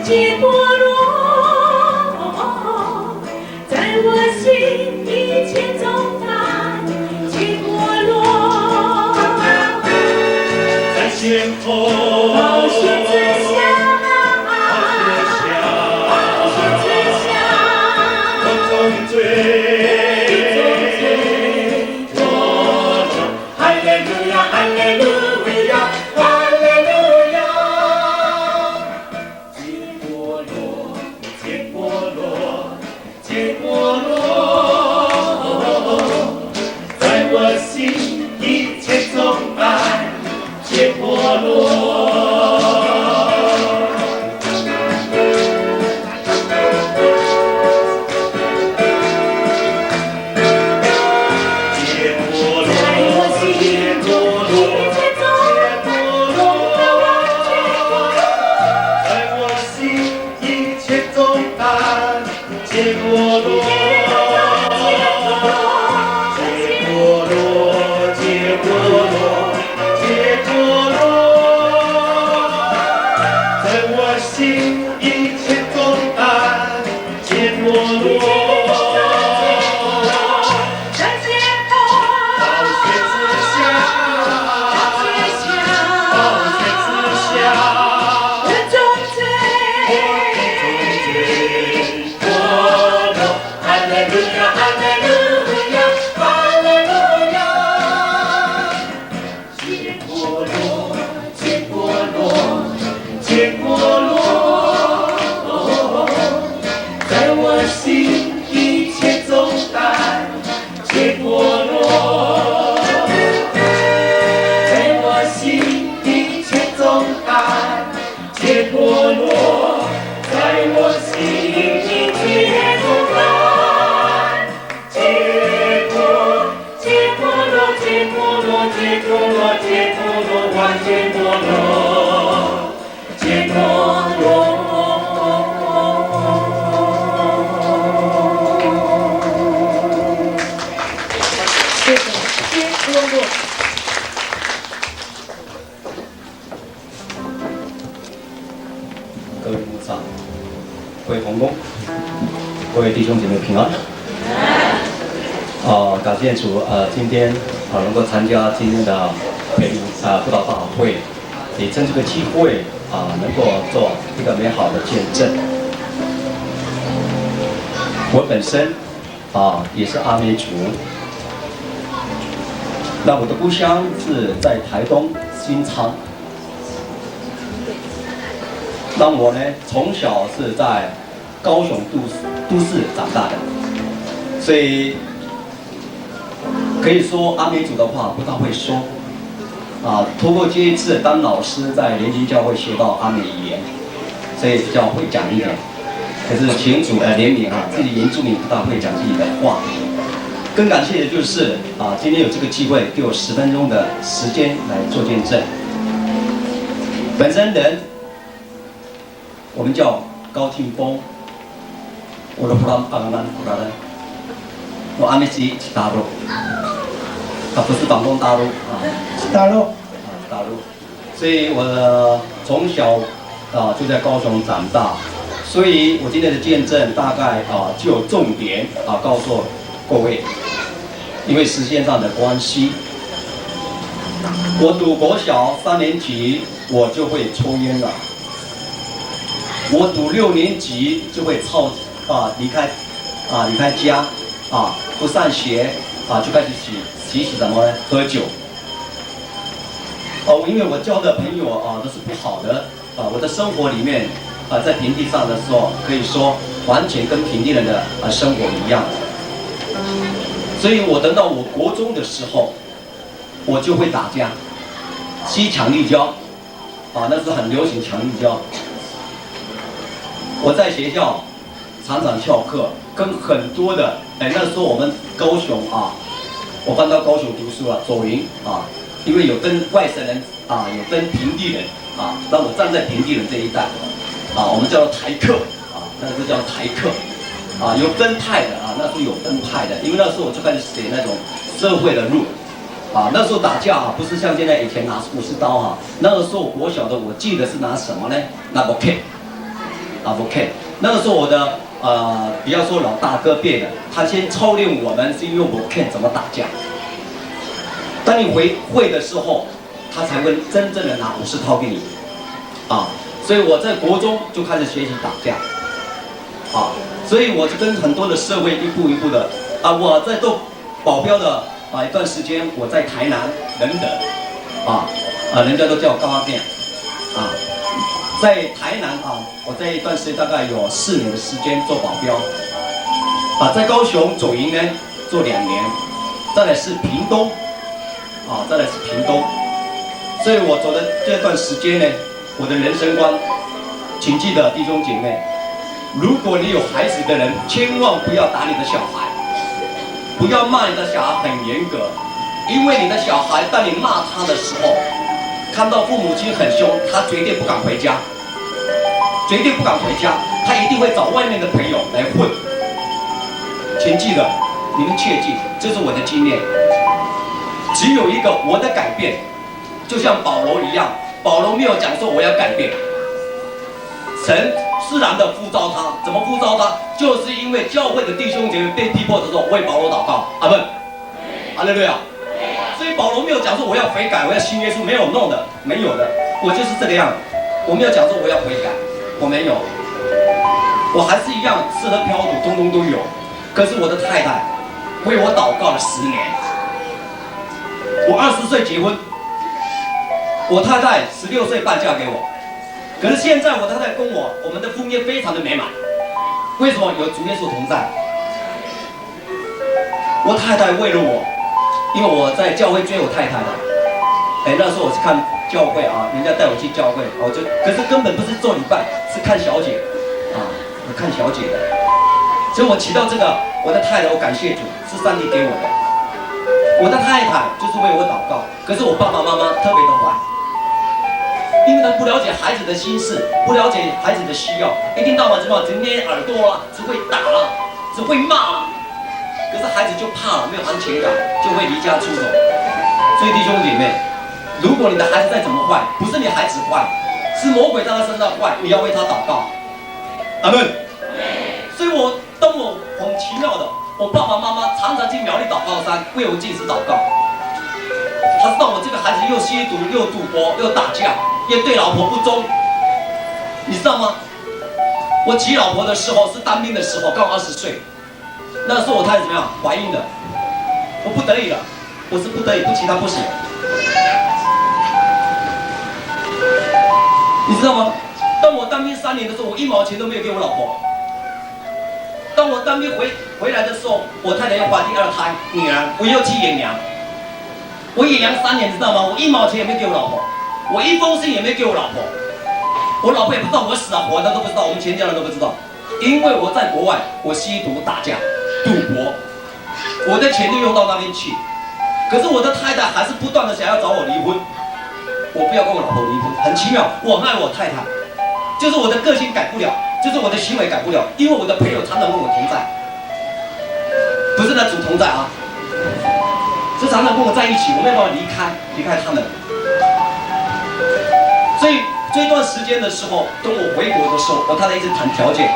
皆脱落，在我心一切重担皆脱落，在先锋。各位牧长、各位同工、各位弟兄姐妹平安。感谢主，今天能够参加今天的辅导大会，也趁这个机会能够做一个美好的见证。我本身也是阿美族，那我的故乡是在台东新昌。那我呢，从小是在高雄都市长大的，所以可以说阿美族的话不大会说。通过这一次当老师在联经教会学到阿美语言，所以比较会讲一点。可是请主怜悯自己原住民不大会讲自己的话。更感谢的就是今天有这个机会，给我10分钟的时间来做见证。本身人，我们叫高庆峰，我的普拉人，我阿美是大陆，不是广东大陆大陆，大陆，所以我从小就在高雄长大，所以我今天的见证大概就有重点告诉各位。因为时间上的关系，我读国小3年级我就会抽烟了，我读6年级就会离开家不上学就开始洗什么呢？喝酒。因为我交的朋友都是不好的我的生活里面在平地上的时候，可以说完全跟平地人的生活一样。所以我等到我国中的时候，我就会打架，吸强力胶，那是很流行强力胶。我在学校常常翘课，跟很多的那时候我们高雄我搬到高雄读书了，左营因为有跟外省人有跟平地人让我站在平地人这一代我们叫做台客那个叫台客。有分派的那时候有分派的，因为那时候我就开始写那种社会的路那时候打架不是像现在以前拿50刀那个时候国小的我记得是拿什么呢？拿 OK， 那个时候我的不要说老大哥变的，他先操练我们是用 OK 怎么打架。当你会的时候，他才会真正的拿50刀给你所以我在国中就开始学习打架所以我就跟很多的社会一步一步的我在做保镖的一段时间，我在台南仁德人家都叫我高阿变在台南我在一段时间大概有4年的时间做保镖在高雄左营呢做2年，再来是屏东所以我走的这段时间呢，我的人生观，请记得弟兄姐妹。如果你有孩子的人，千万不要打你的小孩，不要骂你的小孩很严格，因为你的小孩当你骂他的时候，看到父母亲很凶，他绝对不敢回家，他一定会找外面的朋友来混。请记得，你们切记，这是我的经验。只有一个我的改变，就像保罗一样，保罗没有讲说我要改变，神自然的呼召他，怎么呼召他？就是因为教会的弟兄姐妹被逼迫的时候，为保罗祷告。阿门，哈利路亚。所以保罗没有讲说我要悔改，我要信耶稣，没有弄的，没有的，我就是这个样。我没有讲说我要悔改，我没有，我还是一样吃喝嫖赌，通通都有。可是我的太太为我祷告了10年。我20岁结婚，我太太16岁半嫁给我。可是现在我太太跟我们的婚姻非常的美满，为什么？有主耶稣同在。我太太为了我，因为我在教会追我太太的，那时候我是看教会人家带我去教会，可是根本不是做礼拜，是看小姐我看小姐的，所以我提到这个，我的太太，我感谢主，是上帝给我的。我的太太就是为我祷告，可是我爸爸妈妈特别的坏。因为他不了解孩子的心事，不了解孩子的需要，一天到晚怎么只捏耳朵只会打只会骂可是孩子就怕了，没有安全感，就会离家出走。所以弟兄姐妹，如果你的孩子再怎么坏，不是你孩子坏，是魔鬼在他身上坏，你要为他祷告。阿门。所以当我很奇妙的，我爸爸妈妈常常去苗栗祷告山为我进食祷告。他知道我这个孩子又吸毒又赌博又打架，也对老婆不忠，你知道吗？我娶老婆的时候是当兵的时候，刚好20岁，那时候我太太怎么样？怀孕了，我不得已了，我是不得已，不其他不行。你知道吗？当我当兵3年的时候，我1毛钱都没有给我老婆。当我当兵回来的时候，我太太要怀第2胎女儿，我又去演娘。我演娘3年，知道吗？我1毛钱也没给我老婆，我1封信也没给我老婆。我老婆也不知道我死啊活的都不知道，我们全家人都不知道。因为我在国外，我吸毒、打架、赌博，我的钱都用到那边去。可是我的太太还是不断的想要找我离婚，我不要跟我老婆离婚。很奇妙，我爱我太太，就是我的个性改不了，就是我的行为改不了，因为我的朋友常常跟我同在，不是那组同在啊，是常常跟我在一起，我没有办法离开他们。所以这段时间的时候，等我回国的时候，我太太一直谈条件，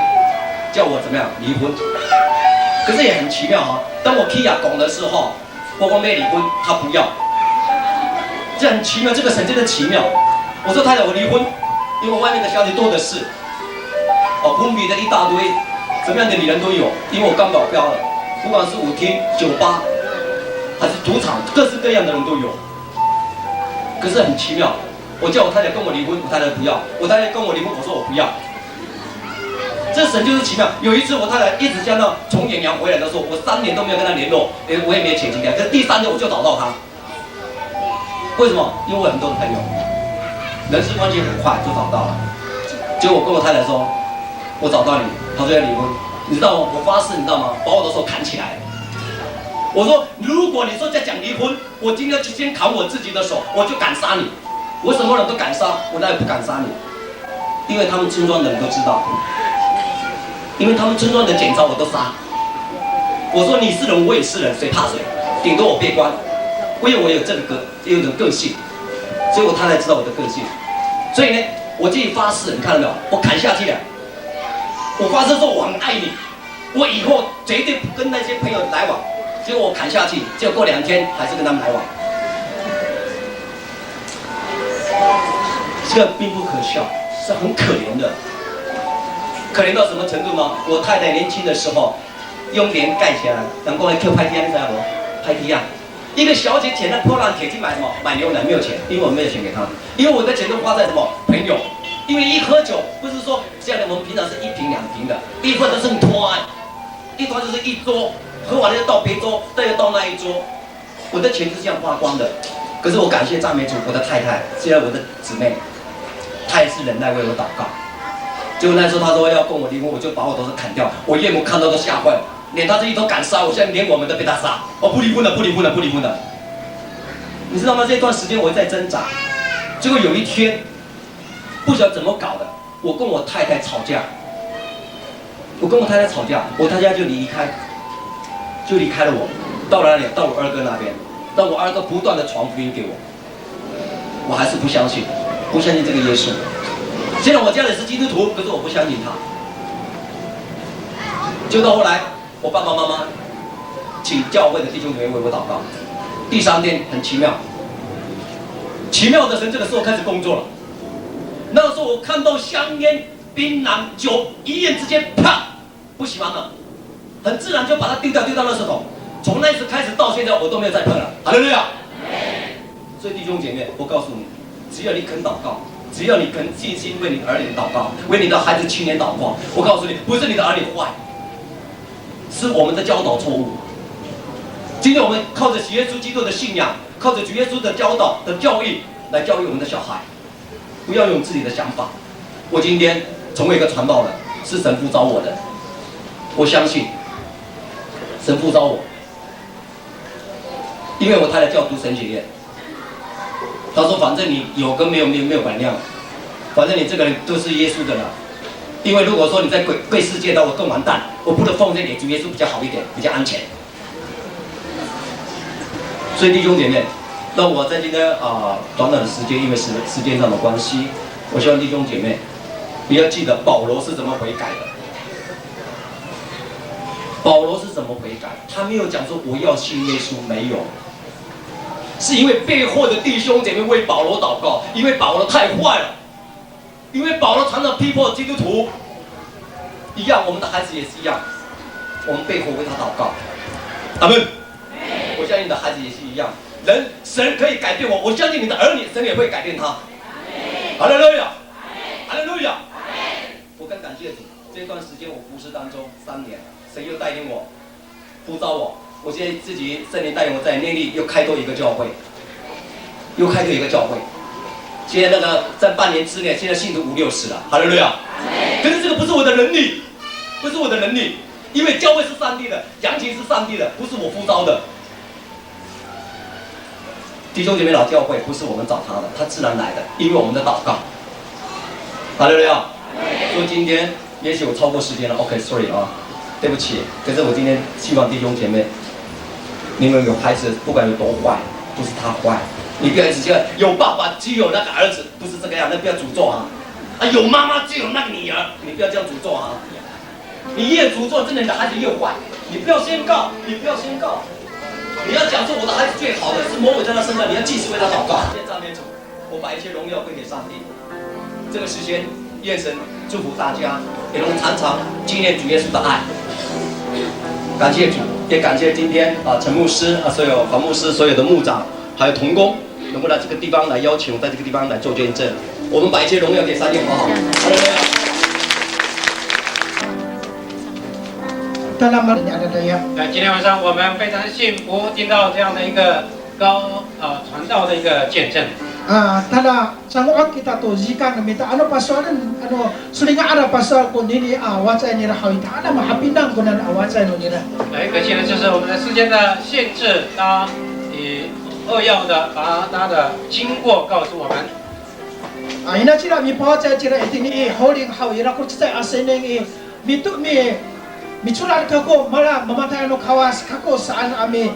叫我怎么样离婚。可是也很奇妙啊，当我去亚公的时候，我没离婚，他不要，这很奇妙，这个神真的奇妙。我说太太，我离婚，因为我外面的小姐多的是，风靡的一大堆，什么样的女人都有，因为我刚保镖了，不管是舞厅、酒吧，还是赌场，各式各样的人都有。可是很奇妙，我叫我太太跟我离婚，我太太不要；我太太跟我离婚，我说我不要。这神就是奇妙。有一次我太太一直讲到从演阳回来的时候，我3年都没有跟她联络，我也没有钱进来。可是第3年我就找到她，为什么？因为我有很多的朋友，人事关系很快就找到了。结果我跟我太太说，我找到你，她说要离婚。你知道吗？我发誓，你知道吗？把我的手砍起来。我说，如果你说在讲离婚，我今天就先砍我自己的手，我就敢杀你。我什么人都敢杀，我哪也不敢杀你，因为他们村庄的人都知道。因为他们村庄的检查我都杀，我说你是人，我也是人，谁怕谁？顶多我被关，因为我有这个有种个性，所以我太太知道我的个性，所以呢，我自己发誓，你看到没有？我砍下去了，我发誓说我很爱你，我以后绝对不跟那些朋友来往。结果我砍下去，结果过2天还是跟他们来往，这个并不可笑，是很可怜的。可怜到什么程度呢？我太太年轻的时候，用帘盖起来，人讲来 Q 拍 T 啊，你知道不？拍 T 啊，一个小姐捡那破烂铁去买什么？买牛奶，没有钱，因为我没有钱给她，因为我的钱都花在什么？朋友，因为一喝酒不是说像我们平常是1瓶2瓶的，一喝都是拖，一拖就是一桌，喝完了又到别桌，再又到那一桌，我的钱是这样花光的。可是我感谢赞美主，我的太太，现在我的姊妹，她也是忍耐为我祷告。结果那时候他说要跟我离婚，我就把我头都砍掉。我岳母看到都吓坏了，连他自己都敢杀，我现在连我们都被他杀。不离婚了，不离婚了，不离婚了。你知道吗？这段时间我在挣扎。结果有一天，不晓得怎么搞的，我跟我太太吵架。我太太就离开了我，到哪里？到我2哥那边。但我2哥不断的传福音给我，我还是不相信这个耶稣。虽然我家里是基督徒，可是我不相信他。就到后来，我爸爸妈妈请教会的弟兄姐妹为我祷告。第3天很奇妙，奇妙的神这个时候开始工作了。那个时候我看到香烟、槟榔、酒一夜之间，啪，不喜欢了，很自然就把它丢到垃圾桶。从那次开始到现在，我都没有再碰了。哈利路亚！所以弟兄姐妹，我告诉你，只要你肯祷告。只要你肯尽心为你的儿女祷告，为你的孩子青年祷告，我告诉你，不是你的儿女坏，是我们的教导错误。今天我们靠着主耶稣基督的信仰，靠着主耶稣的教导的教育来教育我们的小孩，不要用自己的想法。我今天成为一个传道人，是神呼召我的，我相信神呼召我，因为我太太叫读神学院。他说：“反正你有跟没有管量，反正你这个人都是耶稣的了。因为如果说你在贵世界的，我更完蛋。我不能奉献给主耶稣比较好一点，比较安全。所以弟兄姐妹，那我在今天短短的时间，因为时间上的关系，我希望弟兄姐妹不要记得保罗是怎么悔改的。保罗是怎么悔改？他没有讲说我要信耶稣，没有。”是因为背后的弟兄姐妹为保罗祷告，因为保罗太坏了，因为保罗常常批破基督徒，一样，我们的孩子也是一样，我们背后为他祷告，阿们。我相信你的孩子也是一样。神可以改变我，我相信你的儿女，神也会改变他。哈利路亚，哈利路亚。我更感谢主，这段时间我服侍当中3年，神又带领我，呼召我，我现在自己圣灵带领我在内地又开多一个教会，现在那个在半年之内，现在信徒50-60了，哈利路亚。可是这个不是我的能力，因为教会是上帝的，羊群是上帝的，不是我呼召的。弟兄姐妹，老教会不是我们找他的，他自然来的，因为我们的祷告。哈利路亚。所以今天也许我超过时间了 ，OK，sorry 啊，对不起。可是我今天希望弟兄姐妹，你们有孩子，不管有多坏，不是他坏，你不要一直这样，有爸爸只有那个儿子，不是这个样，那不要诅咒啊。有妈妈只有那个女儿，你不要这样诅咒啊。你越诅咒，真的你的孩子越坏。你不要宣告，你要讲说我的孩子最好的是魔鬼在他身上，你要继续为他祷告。谢谢赞美主，我把一切荣耀归给上帝。这个时间，愿神祝福大家，也能常常纪念主耶稣的爱。感谢主，也感谢今天陈牧师所有黄牧师、所有的牧长，还有同工，能够来这个地方来邀请我，在这个地方来做见证。我们把一切荣耀给上帝，好不好？今天晚上我们非常幸福，听到这样的一个传道的一个见证。Tada sanguan kita to jika na mita ano pasolan ano sulinga ada pasal ko nini awatsa ni rahawi ta ada mahapindang ko na awatsa no nira. 可惜呢，就是我们的时间的限制，他扼要的把他的经过告诉我们。Ina cira mi pawaca cira itini holding how ira ko cita aseneng mitu mi curar kako mala mamatay no kawas kako saan ami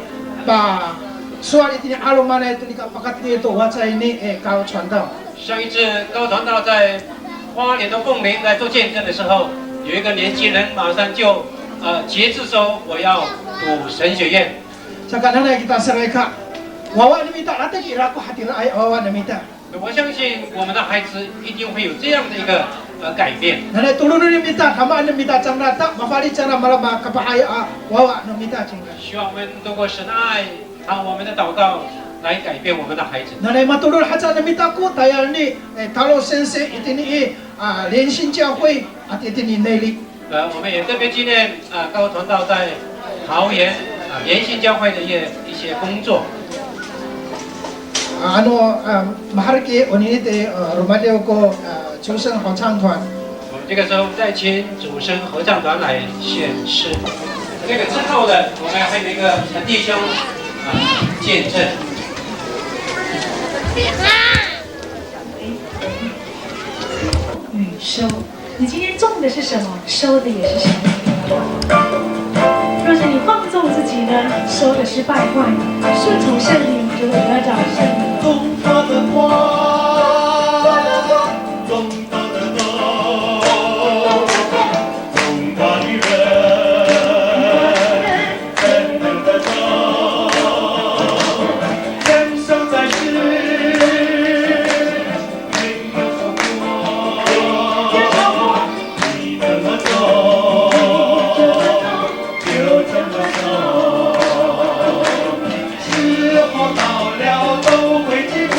ba soal itini alo mana itu dikapakat ni itu waca ini kau传道。上一次高传道在花莲的凤林来做见证的时候，有一个年轻人马上就节制说我要读神学院。Sekarang kita serahkan wawa ni minta nanti kira aku hati rai wawa ni minta。我相信我们的孩子一定会有这样的一个改变。Nanti turun ni minta, kama ni minta cangga tak, mafali cara malam kapahaya wawa ni minta cingga。希望我们通过神爱，我们的祷告来改变我们的孩子。Nanti matulur haca ni minta ku tayal ni talo sensei itini 联心教会itini neli。我们也特别纪念高传道在桃园联心教会的一些工作。mahariki onini te rumadeo ko 主声合唱团。我们这个时候再请主声合唱团来献诗。这个之后的，我们还有一个陈弟兄见证。与收，你今天种的是什么，收的也是什么。若是你放纵自己呢，收的是败坏；顺从圣灵，就会得着圣灵。中国的光，中国的光，中国的人，真正的光，人生在世，没有什么，你怎么走，就怎么走，时候到了都会经过。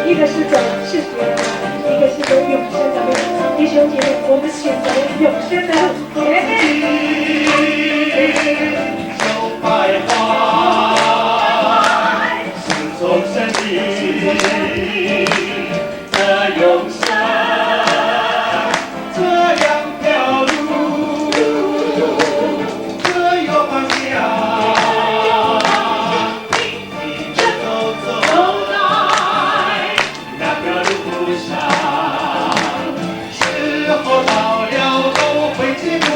一个是走视觉的，一个是走永生的路。弟兄姐妹，我们选择永生的路。手徘徊，是从神的永生，这样条路，这有方向。时候到了都会经过。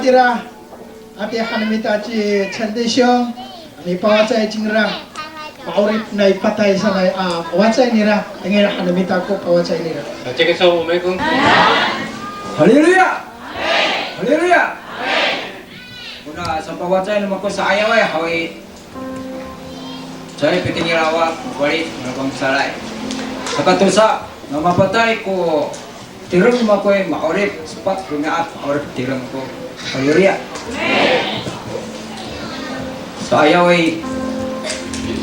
Hatira, ati hanimita ci Chande Xiong, ni pawacay jingra, maurip na ipatay sa may pawacay nira, ingin hanimita ko pawacay nira. 这个时候我们跟 Haleluya! Haleluya! Una sa pawacay naman ko sa ayaw ay haway. Saya pitingirawa, walit, nabang salay. Sa katusa, na mapatay ko, tirang mo ko ay maurip, sapat rumiat, maurip tirang ko. Haleluya! Sa ayaw ay,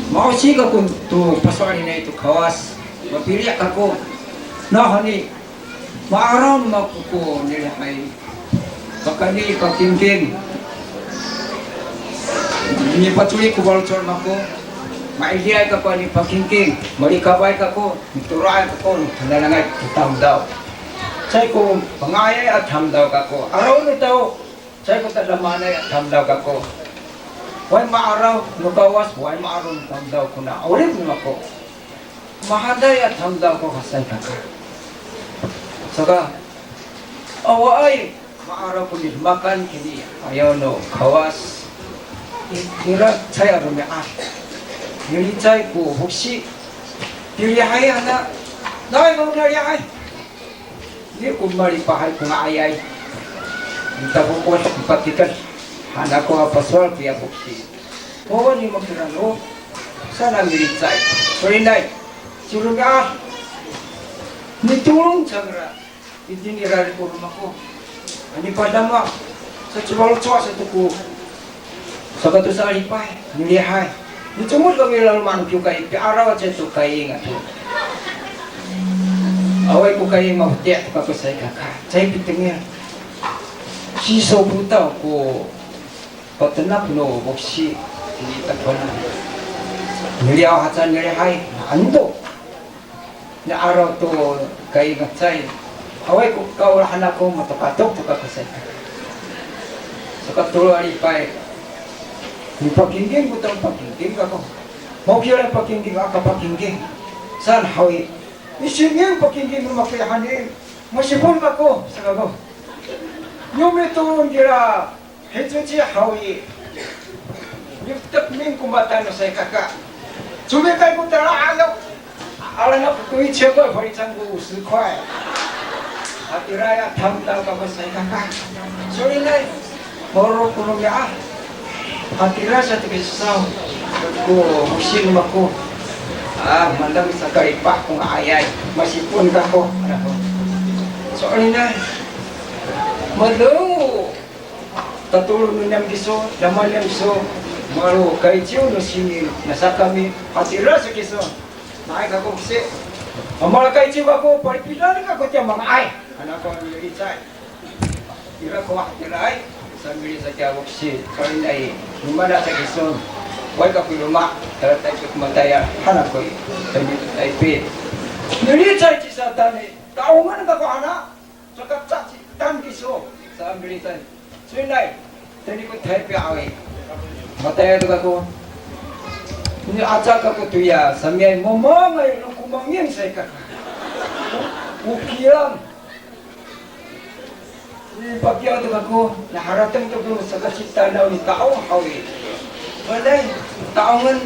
mausig ako ito, paswari na ito kawas, mapiriyak ako, nahani, maaraw naman ko nilihay, baka ni pagtingking, ni patuloy ko balutol ako, mailiyay ka pa ni pagtingking, malikabay ka ko, nituray ka ko, nalalangay, itamdaw. Say ko, pangayay at hamdaw ka ko, araw nito, say ko talamanay at hamdaw ka ko. Huwag maaraw, nugawas, huwag maaraw, hamdaw ko na, ulit mo ako. Mahaday at hamdaw ko kasay ka ka. Saka, awaay, maaraw ko nilmakan, kini ayaw no, kawas. Kira, saya rumiat. Nilicay ko, 혹시, nilihay na, naay mo nilihay. Hindi ko malipahay kung ayay. Nita ko ko, ipatikan. Anak ko paswal, kaya 혹시. Oo, ni magkirano. Sana nilicay. Sorinay, si rumiat. Nitulong sangra. Hindi nirari ko rumah ko. Ani padama. Sa cibalo cua sa tuku. Sa katu sa alipay. Nilihay. Nitumod kami lalu manuk kay. Piaraw at sa kay nga to. Away ko kay mahutiak pa ko sa kakak. Saya pitingin. Siso buta ko. Patanap no. Boksi. Hindi takwana. Niliyaw hatan nilihay. Ando. Na araw to kay nga say. Away ko kaulahan ako matukatok tuka ko sa so katulo alipay ni pakingging butang pakingging ako mau kira pakingging aka pakingging san hawi isingin pakingging makayahanin masipon ako sa gago yung ito kira hejuji hawi yuktak min kumatan sa kaka sumikay ko tala ayaw alam na ko ichego paritan ko 10块 Atiraya tamdaw ka ba sa ikakak? Sorry na, moro ko nung ya. Atira sa tigisaw. Ko, musim ako. Mandang sa karipa kung ayay. Masipon ka ko. Sorry na. Malo. Tatulong nun yung giso. Laman yung giso. Maro, kay Chiyo no sini. Nasa kami. Atira sa giso. Naay ka ko kasi. Amala kay Chiyo ako. Paripilan ka ko tiyan mga ay. Anak ko milicay. Kira ko akiray. Sa milicay kaya wuksid. Kaya ay lumana sa gison. Huwag ka piluma. Tara tayo kumataya. Hanak ko tayo dito tayo pit. Milicay si Satan eh. Kaungan ka ko anak. Sa kapsat si Tan giso. Sa milicay. So yun ay. Tayo ko tayo piaway. Mataya ito ka ko. Ini acak ako tuya. Sa miyay mamangay. Nung kumangin sa ikaka. Ukilang. Pagyaw ito ako, naharatang ito ko sa kasitanaw ni taong hawi. Walay, taongan,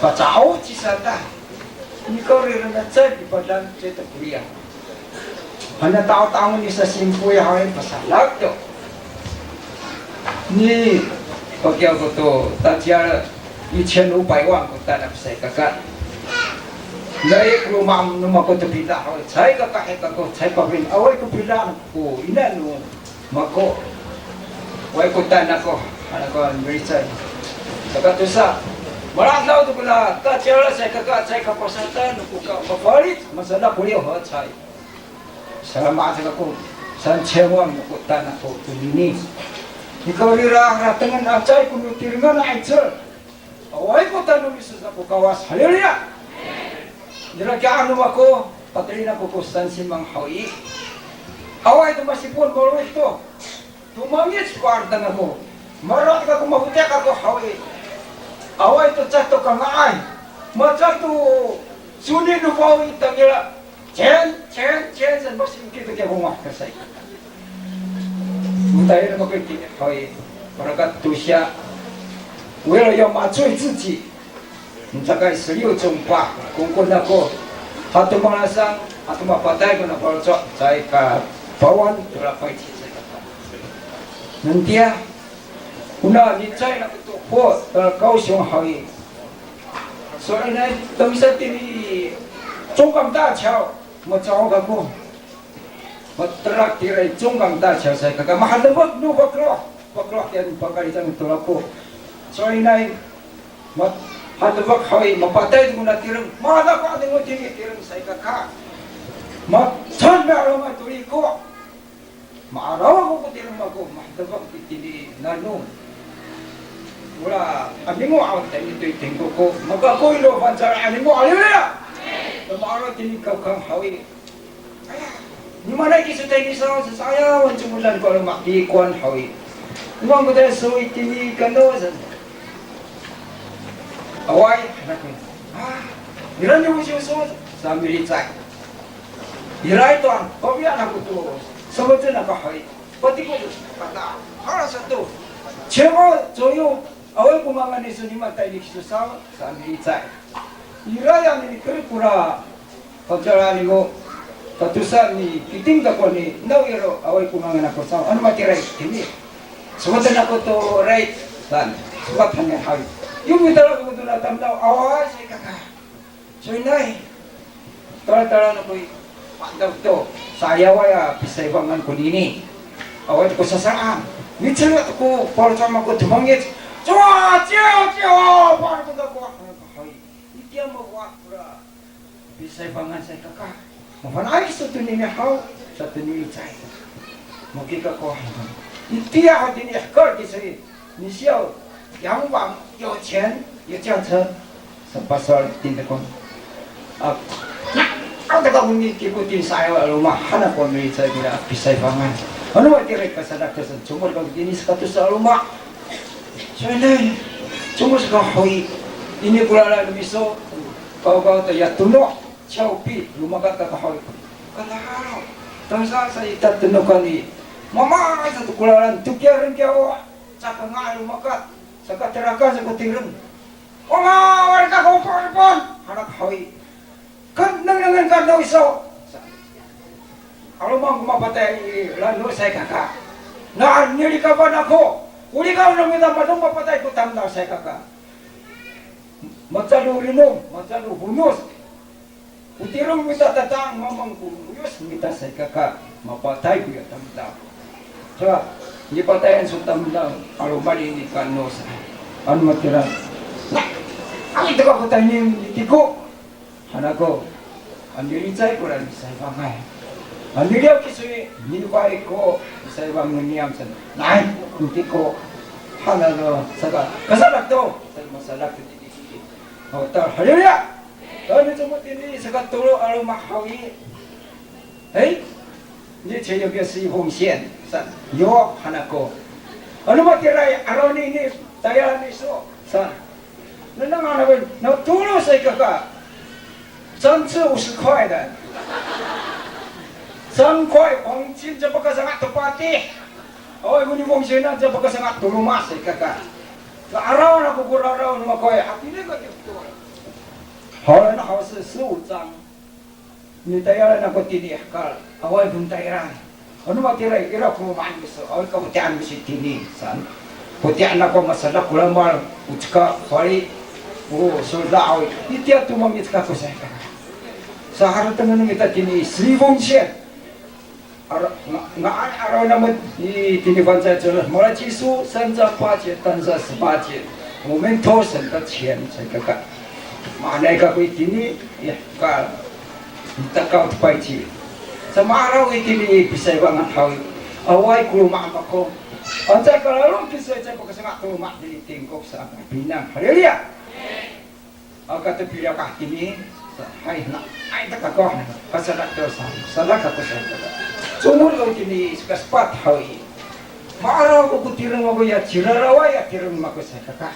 patsaw si Sata. Ikaw rin na sa ipadang sa kuya. Hana tao-taongan ni sa simpuy hawi, pasalag ito. Ni, pagyaw ko ito, tatya, 1500wang ko tanap sa ikakat. Naik rumah nama ko terpilih, saya kakak aku, saya pabrik, awal ko bilang ko, ina no, mako, awal ko tanah ko, anak ko berisai, kakak tu sa, malang tahu tu pula, tak cakap saya kakak, saya kapasatan, aku kau favorit, masalah kuliah hot saya, selamat saya aku, san cewang aku tanah ko tu ini, ikau lirah ratangan acai ku nutirngan ajar, awal ko tanah bisu aku kawas, haleluya. Niragaan mo ako, patuloy na kukustan si Mang Hawi. Away ito masipon, moro ito. Tumangit kwartang ako. Marat ka kung mahutek ako, Hawi. Away ito tsato ka nga ay. Matsato, sunin no Hawi itang nila. Chen, san masin kita kaya kung makasay. 带那么个地可以，把那个读下，为了要麻醉自己，大概16种吧，公公那个，他都马上，他都把带个那个做，在个保安都来拍起这个，人家，那你在那个我高雄好一，所以呢，等下这里中港大桥，我找个过。Matrak tirai Jonggang Dacha saya kagak mahal lewat nu baklok yang pagalitan itu laku. So inai mat hadwak hawi mapatai guna tirang mana ko adeng tinggi tirang saya kagak. Mat san aroma turi ko. Maaraw ko tirang mako hadwak tindi nanu. Wala abingo awat tani tu tingko ko magakoy lo pancar animo alila. Maaraw tini kang hawi. Di mana kisah ini saya mencumulan kalau mak di kuan hawi. Memang kita suit ini kandosan. Awai, anaknya. Iran yang usia sambil dicak. Irai tuan, kau biar aku tu. Sebetulnya apa hawi? Pati ko kata. Hara satu. Cewek joyo awal kumangan isu ni mata ini susah sambil dicak. Irai yang ini keripura. Kau jalan ini Tatusan ni kiting tako ni nawiro away kumangan ako sa ano matiray hindi suwatan ako to right dan suwatan niya hawi yung mitala ko to natamdaw away say kaka so inay tara na ko'y pandaw to saya waya pisay bangan ko nini away ko sa saan mitala ko para sama ko tumangit Chua para ko gawa hawi hindi mo gawa para pisay bangan say kaka Mafanay satu ni hau, satu ni cai. Mungkin kau dia hati ni kau kisah ni siapa yang wang, 有钱有轿车，pasal tindak kon. Ang kata ni ikutin saya rumah, anak kon ni saya tidak bisa pangan. Ano ba tira ka sa dakta sa sumur kag dinis ka to sa rumah. So ini sumur sa hoy ini pula miso kau to ya tuno. Chaupi, rumah kata kahoi. Kalau tangsa saya tak tenukan ni, mama satu kularan tukiaran kau, cakap ngai rumah kat, sekat terakan sekat tirun. Mama warga kau pun, anak kahoi. Kan dengan kan dah iso. Kalau mau patai lalu saya kakak. Nah ni kapan aku? Uli kau nak minta padung patai ku tamda saya kakak. Macam rinum, macam bunus. Utirong minta tatang mamang kuyus minta saya kakak mapatay ko yung tamdaw. So, hindi patayan sa tamdaw. Kalau mali ni kanosa. Ano matira? Ang ito ka patay niya yung tiko. Hanako, ang nilitsay ko lang sa ibangay. Ang niliyaw kisoy, nilibay ko sa ibang nuniyam sa naay, yung tiko. Hanalo, saka, kasalak to. Sa masalak to dito. O, tar, halilia! Ano cuma ini sekat tulu alu mahawi, ini saya biasa Hongxian, yo hanako. Ano matiray araw ini tayaran iso, Nang ano ba? Na tulu sa kakak, 350块的，3块黄金这不个sangat tepati. Oh, ini Hongxian aja不个sangat tulu mas sa kakak. Araw na ko araw na makoy, hati ni ko dito. 好了，那好是15张，你带下来那个弟弟干，我也不带来，我那么带来一个苦蛮的时候，我搞点不是弟弟san，我点那个masalah kulah mal，我这个hari，我说老，一点都没这个不是个，sehari temen kita tini 1000钱，arah nama di tini panjat jelas, malah cisu 38钱，但是18钱，我们偷省的钱才个干。Mana ikaw itini, ya kal, kita kau terpaiti. Semara itini bisa banget hawi. Awai kurma aku. Anjay kalau kisah saya pakai sangat kurma di tingkok sana binang. Haleluya. Aku terpilih kah ini. Hai nak, hai tak kau. Pasarak dosa, salah kau saya. Sumur kau ini suka sepat hawi. Mara aku tirang aku ya cirarawa ya tirang aku saya kakak.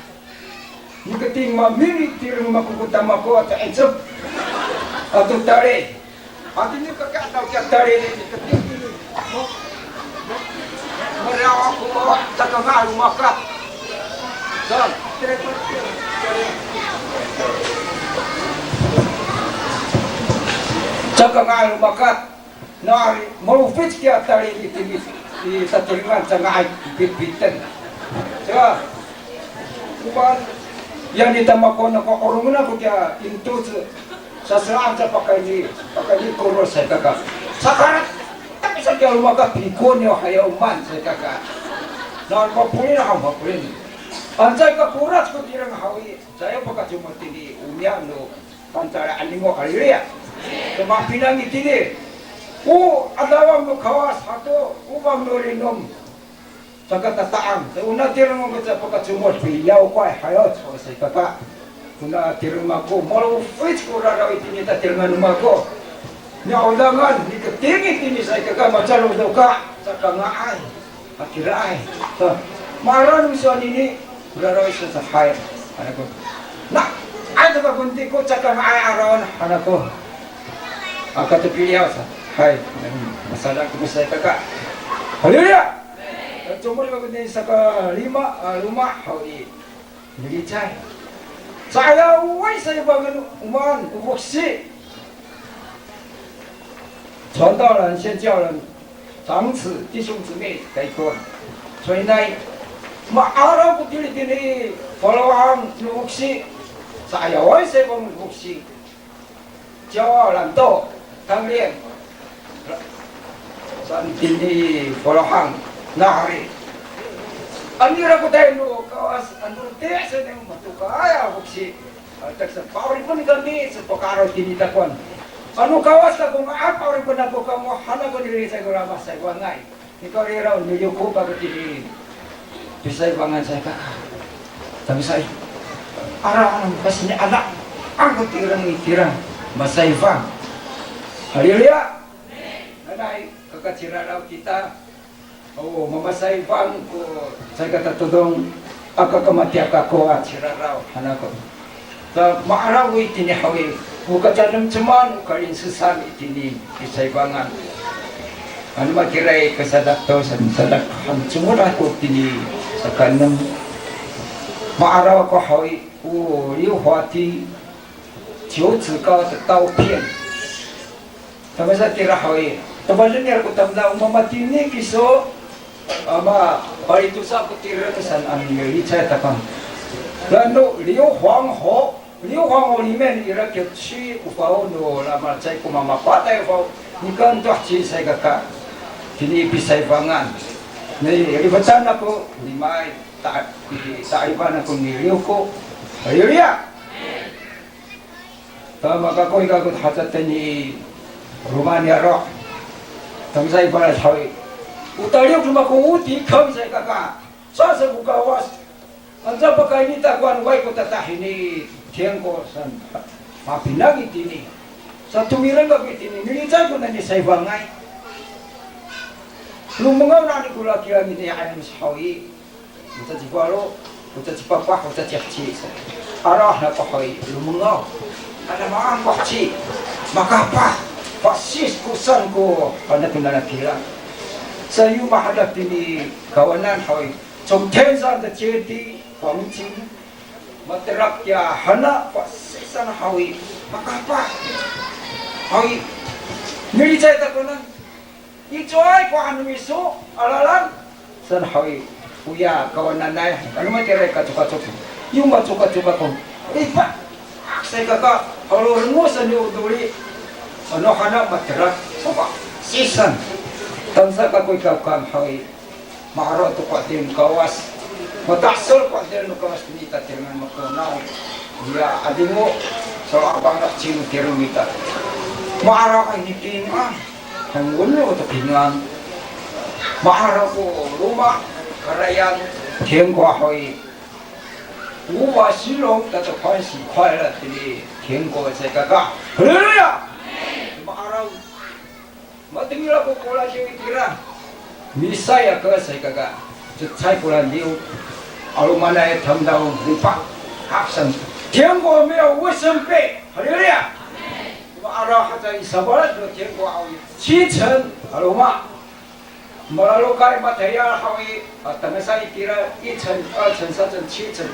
Niketing mamini tirang makukutama ko at etsep atau tari at ini kakataw kaya tari niketing Korea aku cakap ngalu makat. Don, cakap ngalu makat. Nari mau fit kia tali di tateringan cangai pipitan. Coba, kuban yang ditambahkan nak orang mana aku dia itu sesuatu aja pakai ni kurus saya kakak. Sekarang tapi saya rumah kakak pikun yang hayaman saya kakak. Nah, bapulin aku bapulin. Anjay kakuras ko tirang hawi. Saya pakai cuma tini umian lo antara aningo kaliria. Cuma pinang itini. Adawang mo kawas hato, ubang norinom. Saka tataang. Una tirang mo kita pakai cuma piyaw ko ay hayot. Saya kakak. Una tirang ako. Malu fit ko raraw itini tatirang rumah ko. Nyaudangan, diketingit ini saya kakak macam lo ka. Saka ngaay. Akirai. Maran usuan ini raraw isa sa hayot. Anak ko. Nak, ay ka kunti ko saka ngaay arawan anak ko. Ako to pilihaw sa. Hai, masalah aku saya kakak. Haleluya. Cuma aku ni saka rumah hawi. Jadi cai. Saya wai saya bangun uman uksi. Contoh人先教人长子弟兄姊妹该过。所以呢，Arab aku tili followan uksi. Saya wai saya bangun uksi. Jawa lanto tanglian. Santini followan nahari. Anira ko tayo no kawas anu tesa ng matukaya uksi. Tak sa pawri pun kami sa pakaraw tinitakon. Anu kawas ka kung pawri pun ako kamo hana ko diri sa gurama sa wangay. Ikaw riraw niyuko pa ko tini. Bisay bangan saya kakak. Tapi saya arah kasi ni anak ang tirang masay bang. Haleluya. Nanay kakaciraraw kita. Mamasay bang ko saya kata tudong ako kamatiak ako at ciraraw anak ko. Maaraw itini hawi. Ukacanam cuman ukalin susam itini isay bangan. Ano makiray kasadak to sadak cumur ako tini sa kanam. Maaraw ako hawi. Liu hati 九子高的刀片。Tapi saya tira hawi. Tapi ni aku tamla umamati ni kiso. Ama hari tu sa aku tira kesan ambil saya takkan. Lalu Liu Huangho 里面ira ke chi ufao no lama saya ku mama patai ufao ni kan tu chi saya kakak. Kini pisai bangan. Ni ribatan aku limai tak iban aku ni Liu ko. Ayo dia. Maka ko ikakut hajat ni Rumania roh. Tang saya pada sawi. Utariok cuma ko uti kau saya kakak. Saya buka was. Anja pakai ni takwan wai ko tatah ini tiang ko san. Mapinagi tini. Satu mirang ka tini. Nilijay ko na ni saya bangai. Lumungaw na ni kula kira ni ayam sawi. Kita jipalo, kita jipapah, kita jahci. Arah na pakai lumungaw. Ada maang wakci, maka apa? Pasis kusan ko pada tunana kira. Saya menghadap ini kawanan hawi. Trong tensan terjadi pangcing, materak ya hana pasisan hawi. Maka apa? Hawi. Nili saya takunan. Icoy ko anu miso alalan san hawi. Uya kawanan nai. Anu materai kacuk-kacuk. Yung kacuk-kacuk ko. Ipa. Saya kakak kalau rengusan di uduri ano hanap materak sopa sisan tansa ka koy kakam hawi maaro to patin kawas matasol patin no kawas tinita tirman makonaw dia adingo so abang nak cium tirumita maaro kay nitinga ang ulo to pingan maaro ko rumah karayan tiang ko hawi 无法形容那种欢喜快乐的天国在嘎嘎，哈利路亚！Maaraw, matingila ko pula siya itira. Misaya ka sa gaga. Jutsay pula liu. Alumanay tamdaw lipa. Haksan. Tiangko mea wasampe. Haleluya! Maaraw hata isabarat no tiangko awi. 7成 aluma. Melalui kali material hawi tengah saya kira 1层、2层、3层、7层。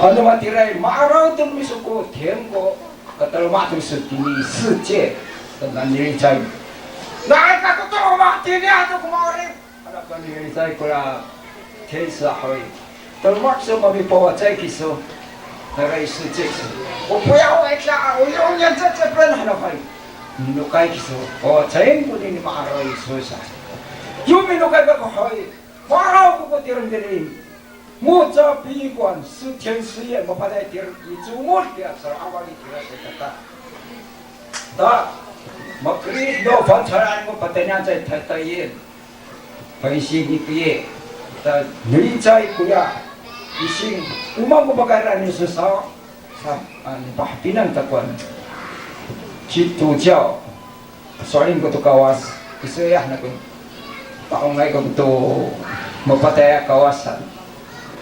Ano material marau tu misuku tempo kata matu setini sejak tentang diri saya. Naik aku tu mati dia tu kemarin. Anak kan diri saya kula tiada hawi. Termasuk kami bawa saya kisah dari sejak. 我不要回家，我永远在这边还能回。你该kisah，我全部的marau itu saya. Yumi no kai ba ko hai. Marau ko tiram diri. Mo cha pi kwan su thiên su ye mo pa dai tir I chu mo dia sa awali tira se kata. Da makri do fan charan mo patenya chai thai tai ye. Pai si ni ye. Da ni chai ku ya. Ising umang ko bagaran ni su sa an bah pinang takwan. Citu jauh. Soalnya ko to kawas. Isu ya na ko. Taong ngay ko ito mapataya kawasan.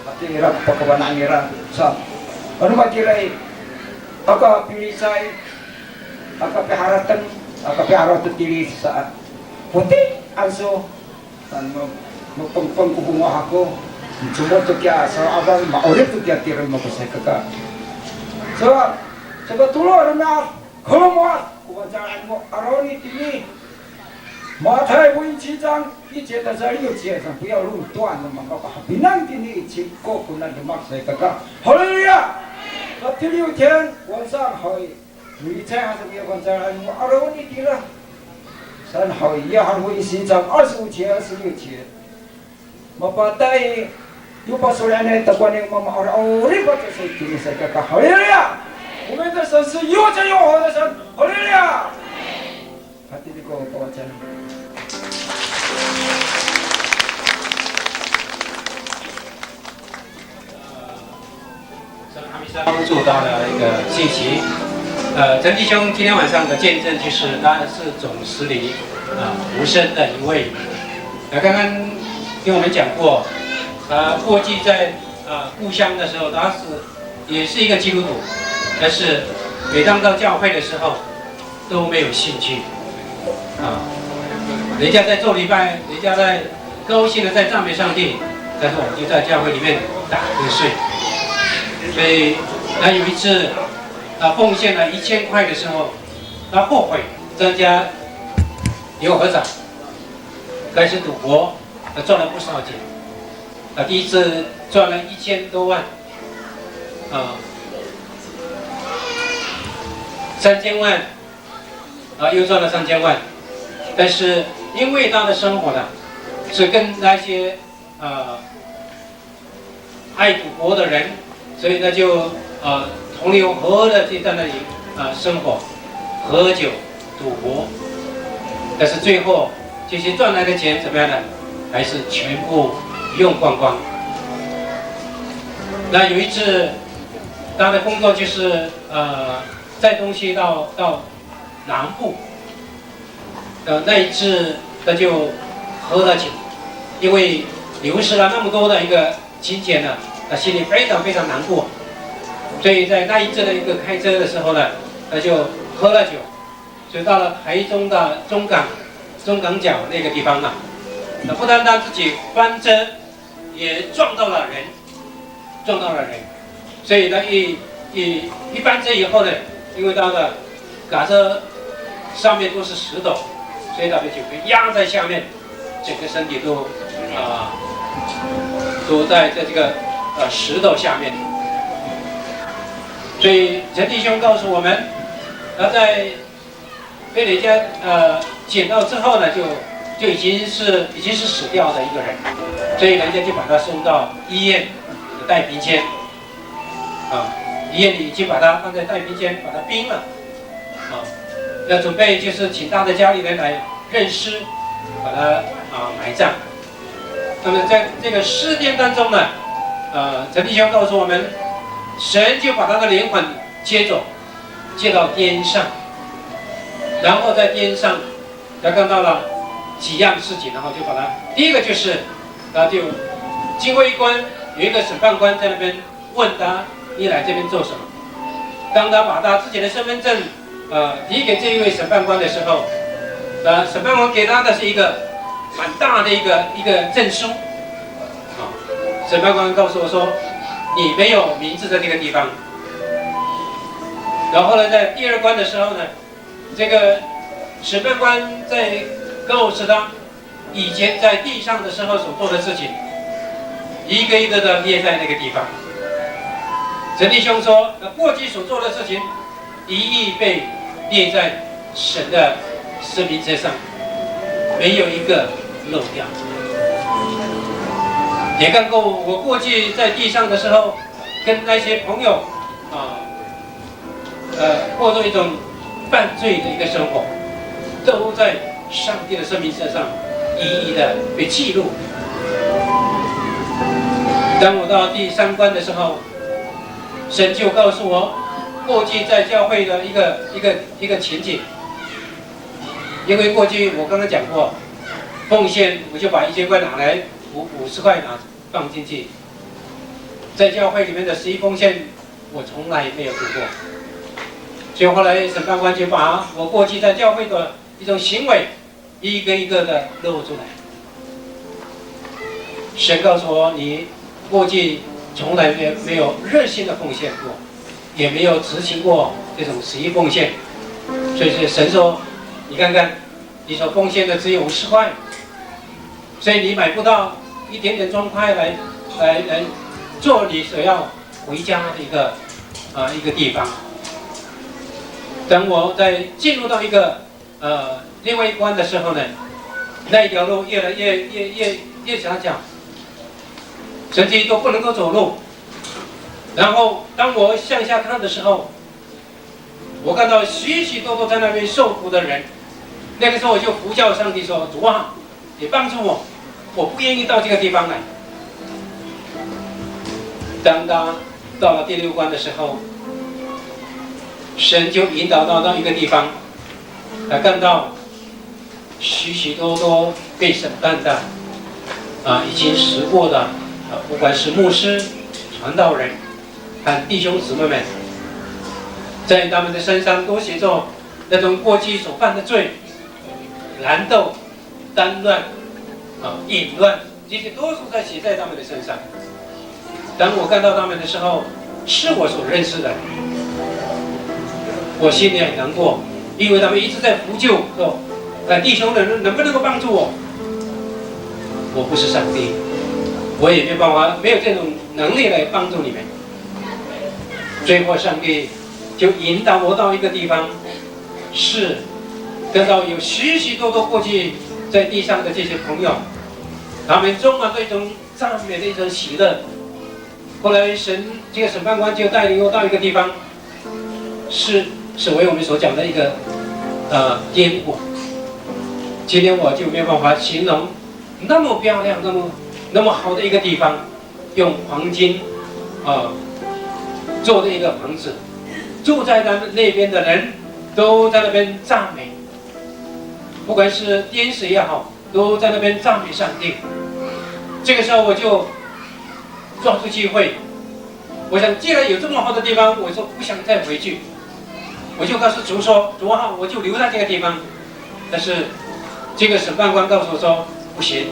Pati irap pagkabanaan irap. Sa ano matiray? Aka pilisay, aka piharatan tili sa puti. Also, mapangpang kubunga ako. Sumot to kya sa abang maulit to kya tiray mo ko sa kaka. So, sa katulo na kumuha. Kuwantaan mo araw ni tini. 马太福音7章1节到6节上，不要论断了嘛，搞个平安的你去过困难的马赛哥哥，好了呀！到第6天晚上会，你猜还是没有晚上我20你的了，三好约翰福音7章25节26节，马巴带有把所有人的观念妈妈我这个就是听赛哥哥，好了呀！我们的神是有真有好的神，好了呀！他这个保证。 帮助到了一个信息。陈弟兄今天晚上的见证就是他是总司礼无声的一位。刚刚跟我们讲过，过继在故乡的时候，他也是一个基督徒，但是每当到教会的时候都没有兴趣人家在做礼拜，人家在高兴的在赞美上帝，但是我就在教会里面打瞌睡。 所以他有一次，奉献了1000块的时候，他后悔增加刘和尚开始赌博，他赚了不少钱。第一次赚了1000多万，3000万，又赚了3000万。但是因为他的生活呢，是跟那些爱赌博的人。 所以他就同流合污的就在那里生活，喝酒、赌博，但是最后这些赚来的钱怎么样呢？还是全部用光光。那有一次，他的工作就是载东西到南部，那一次他就喝了酒，因为流失了那么多的一个金钱呢。 他心里非常非常难过，所以在那一次的一个开车的时候呢，他就喝了酒，所以到了台中的中港角那个地方呢，那不单单自己翻车，也撞到了人，所以呢一翻车以后呢，因为他的卡车上面都是石头，所以他的就被压在下面，整个身体都在这个。 石头下面，所以陈弟兄告诉我们，他在被人家捡到之后呢，就已经是死掉的一个人，所以人家就把他送到医院的太平间，医院里已经把他放在太平间，把他冰了，要准备就是请他的家里人来认尸，把他埋葬。那么在这个尸变当中呢。 陈弟兄告诉我们，神就把他的灵魂接走，接到天上，然后在天上，他看到了几样事情，然后就把他第一个就是，他就经过一关，有一个审判官在那边问他，你来这边做什么？当他把他自己的身份证提给这一位审判官的时候，审判官给他的是一个蛮大的一个证书，啊，审判官告诉我说，你没有名字的那个地方。然后呢，在第二关的时候呢，这个审判官在告诉他以前在地上的时候所做的事情，一个一个的列在那个地方。陈弟兄说，过去所做的事情，一一被列在神的生命册上，没有一个漏掉。也看过我过去在地上的时候，跟那些朋友过着一种犯罪的一个生活，都在上帝的生命册上一一的被记录。当我到第3关的时候，神就告诉我，过去在教会的一个情景。因为过去我刚刚讲过，奉献我就把1000块拿来，50块放进去。在教会里面的11奉献，我从来没有做过。所以后来审判官就把我过去在教会的一种行为，一个一个的露出来。神告诉我，你过去从来没有热心的奉献过，也没有执行过这种11奉献。所以神说，你看看，你所奉献的只有50块，所以你买不到一点点砖块来做你所要回家的一个地方。当我在进入到一个另外一关的时候呢，那一条路越来越狭小，甚至都不能够走路。然后当我向下看的时候，我看到许许多多在那边受苦的人。那个时候我就呼叫上帝说：“主啊，你帮助我，我不愿意到这个地方来。”当他到了第6关的时候，神就引导到一个地方，看到许许多多被审判的已经死过的不管是牧师、传道人和弟兄姊妹们，在他们的身上都写着那种过去所犯的罪，蓝斗、单乱、淫乱，这些都是写在他们的身上。当我看到他们的时候，是我所认识的，我心里很难过，因为他们一直在呼救说：“弟兄们，能不能够帮助我？”我不是上帝，我也没办法，没有这种能力来帮助你们。最后，上帝就引导我到一个地方，是看到有许许多多过去在地上的这些朋友，他们充满着一种赞美的一种喜乐。后来这个审判官就带领我到一个地方，是为我们所讲的一个烟火。今天我就没有办法形容那么漂亮、那么好的一个地方，用黄金做的一个房子，住在那边的人都在那边赞美，不管是天使也好，都在那边赞美上帝。这个时候我就抓住机会，我想既然有这么好的地方，我说不想再回去，我就告诉主说：“主啊，我就留在这个地方。”但是这个审判官告诉我说：“不行，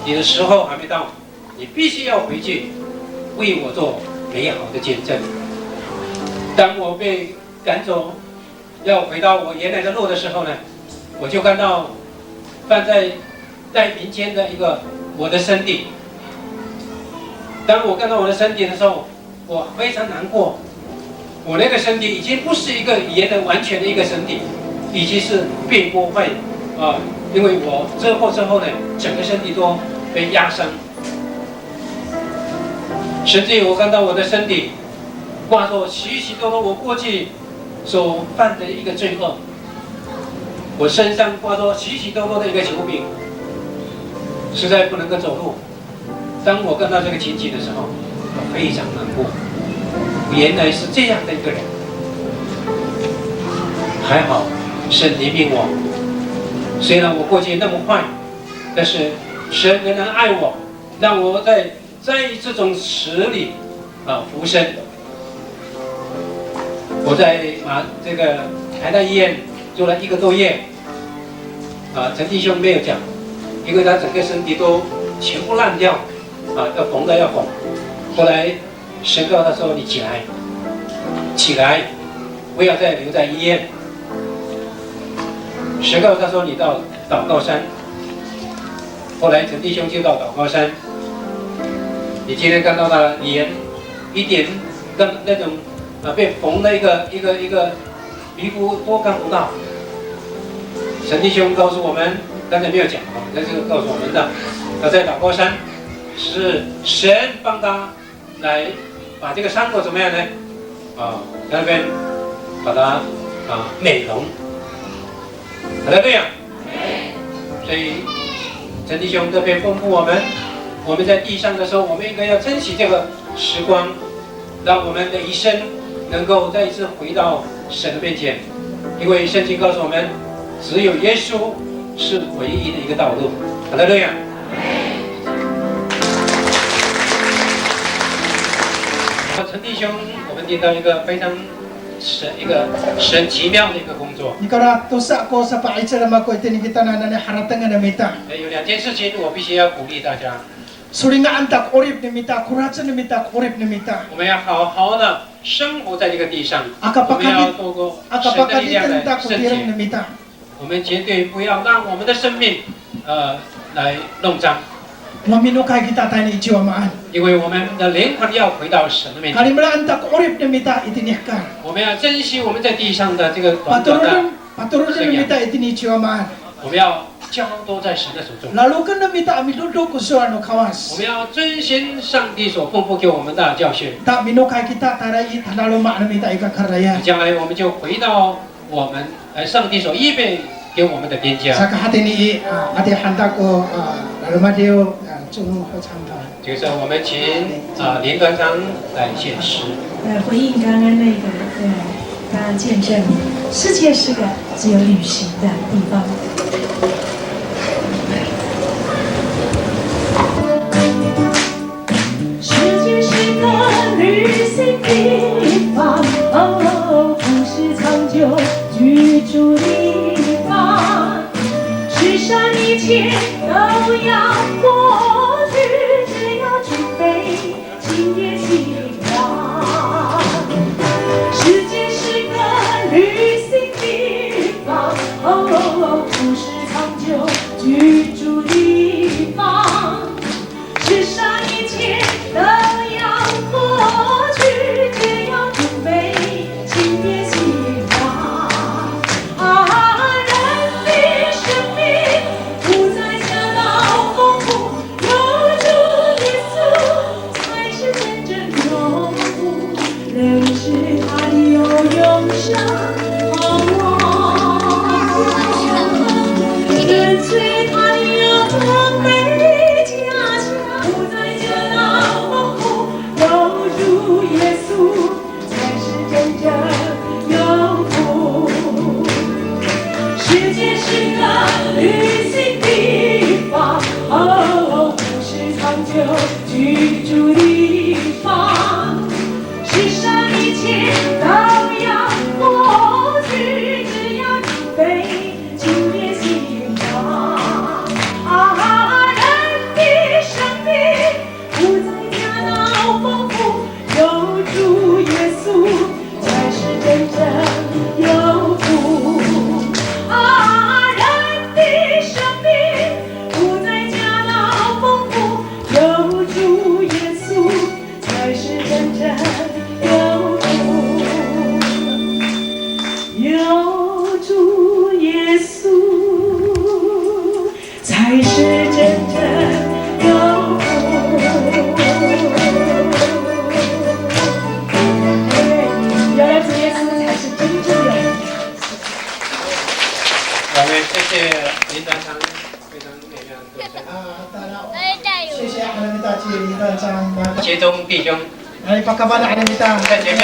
你的时候还没到，你必须要回去，为我做美好的见证。”当我被赶走，要回到我原来的路的时候呢，我就看到放在民间的我的身体。当我看到我的身体的时候，我非常难过。我那个身体已经不是一个原来完全的一个身体，已经是被破坏因为我车祸之后呢，整个身体都被压伤，甚至我看到我的身体挂着许许多多我过去所犯的一个罪恶，我身上挂着许许多多的一个球柄，实在不能够走路。当我看到这个情景的时候，我非常难过。原来是这样的一个人，还好神怜悯我。虽然我过去那么坏，但是神仍然爱我，让我在这种死里复生。我在这个台大医院住了1个多月，陈弟兄没有讲，因为他整个身体都全部烂掉，要缝的要缝。后来神告诉他说：“你起来，起来，不要再留在医院。”神告诉他说：“你到祷告山。”后来陈弟兄就到祷告山。你今天看到他脸一点跟那种被缝的一个皮肤都看不到。陈弟兄告诉我们，刚才没有讲啊，但是告诉我们的，他在祷告山是神帮他来把这个伤口怎么样呢？在那边把它美容。好的，对呀。所以陈弟兄特别吩咐我们在地上的时候，我们应该要珍惜这个时光，让我们的一生能够再一次回到神的面前，因为圣经告诉我们，只有耶稣是唯一的一个道路。好的，对呀。陈弟兄，我们听到一个非常神奇妙的一个工作。有2件事情我必须要鼓励大家。我们要好好的生活在这个地上，我们要透过神的力量来圣洁。我们绝对不要让我们的生命来弄脏。因为我们的灵魂要回到神的面前。我们要珍惜我们在地上的这个短短的生涯。我们要交托在神的手中。我们要遵循上帝所吩咐给我们的教训。将来我们就回到我们上帝所预备给我们的边疆。这个时候，我们请林团长来献诗。回应刚刚那个刚刚见证，世界是个只有旅行的地方。世界是个旅行地方，不是长久居住地方。世上一切都要过去，只要准备今夜希望。世界是个旅行地方，不是长久居住地方。世上一切都要过去，只要准备今夜希望。跟随他的要装备加强，不再热闹丰富，有主耶稣才是真正有福。世界是个旅行地方，不是长久居住地方。世上一切都要过去，只要准备今夜希望。人的生命不再加闹丰富，有主耶稣才是真正有福。人的生命不再加闹丰富，有主耶稣才是真正有福。有主耶稣才是真正有福。有了主耶稣才是真正有福。我们谢谢林团长非常美妙的歌声。谢谢阿弥大姐林团长。协中弟兄，在前面。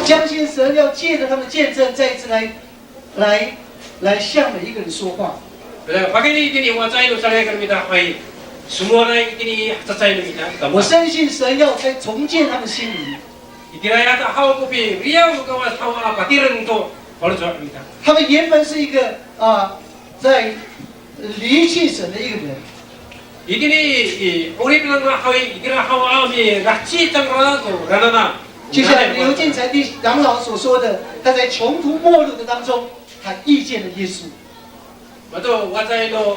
相信神要借着他们的见证，再一次来向每一个人说话。 Pagini ini wajah itu saya akan minta hai. Semua orang ini saya minta. 我深信神要再重建他们心灵。 Istilah ada hal kopi, riau kawas hal apa tiran itu baru jawab minta. 他们原本是一个在离弃神的一个人。 Ini urip lang hai, istilah hal ami raci cangkra tu, karena 就像刘建才长老所说的，他在穷途末路的当中，他遇见了耶稣。 Betul, wajah itu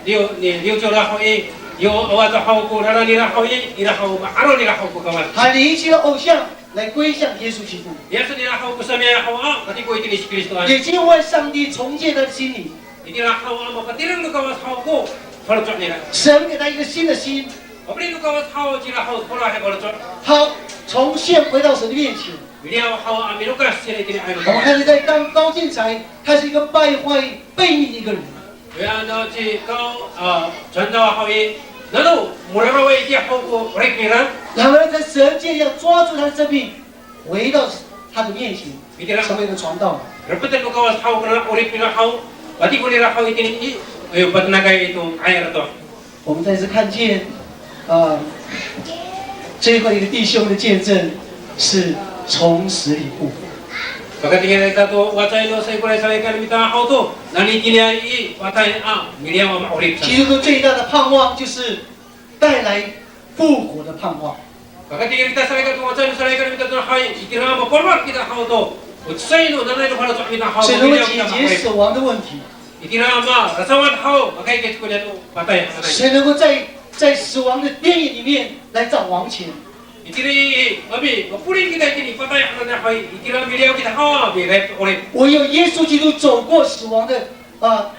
dia jual hai, dia wajah hau ku, karena dia hau arah dia hau ku kawan. 他离弃了偶像，来归向耶稣基督。 Dia sudah hau ku sama hau berarti ku itu Kristus. 也因为上帝重建他的心灵， Istilah hau apa ketiran tu kawas hau ku, baru jawab ni. 神给他一个新的心， Apabila tu kawas hau jilah hau baru hai baru jawab. 他重现回到神的面前。 Beliau hau aminukas sini ini air. 我们看见在高进才，他是一个败坏悖逆的一个人。 Yang nanti kau contoh hau ini, lalu mulai dia hau ku rekira. 然而在神界要抓住他的生命，回到他的面前，成为一个传道。 Repetan tu kawas hau kerana rekira hau, berarti boleh hau ini bertenaga itu air tu. 我们再次看见，最后一个弟兄的见证是从死里复活。 Pagdating kita tu wajah itu saya boleh sampaikan minta hau tu, nanti dia ini wajah miliar orang urip. 基督徒最大的盼望就是带来复活的盼望。 Pagdating kita sampaikan tu wajah itu sampaikan minta tu hau, kira apa korban kita hau tu, saya itu nanti itu kalau minta hau 神能够 miliar 解 kita 决 urip. 死亡的问题， Kira apa rasawan hau, maka kita kuliah tu patai. 谁能够在死亡的边缘里面来找王钱？ Itiri, abi, purin kita ini patai anak hau, kira miliar kita hau, biar urip. 唯有耶稣基督走过死亡的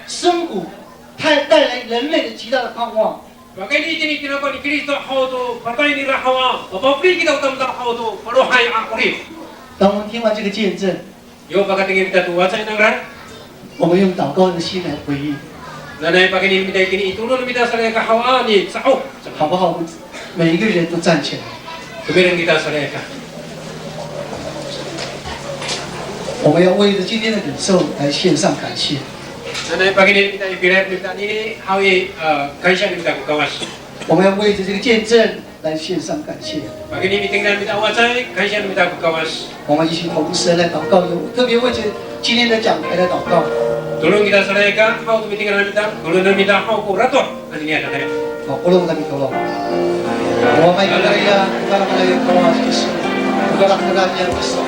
深谷，他带来人类的极大的盼望。 Maka ini kira apa ni Kristus hau tu, patai ni lah hau, apa purin kita utama hau tu, baru hai urip. 当我们听完这个见证， Yo pagdating kita tu wajah nangran. 我们用祷告的心来回应， Nanay pag ini minta kini itulong minta sa leka hawa ni sao. 好不好？我们每一个人都站起来， Tumirin kita sa leka. 我们要为着今天的领受来献上感谢。 Nanay pag ini minta ipirat minta ni hawi kaisa minta ko kawas. 我们要为着这个见证来献上感谢。 Pag ini tingnan minta wajay kaisa minta ko kawas. 我们一起同声来祷告，特别为着今天的讲台来祷告。 Tulong kita sa leka, hau tumitingnan minta, tulong minta hau ko rato. Ano niya nanay? 好，不论咱们祷告。我们一个人呀，把我们的祷告就是，不让大家不少。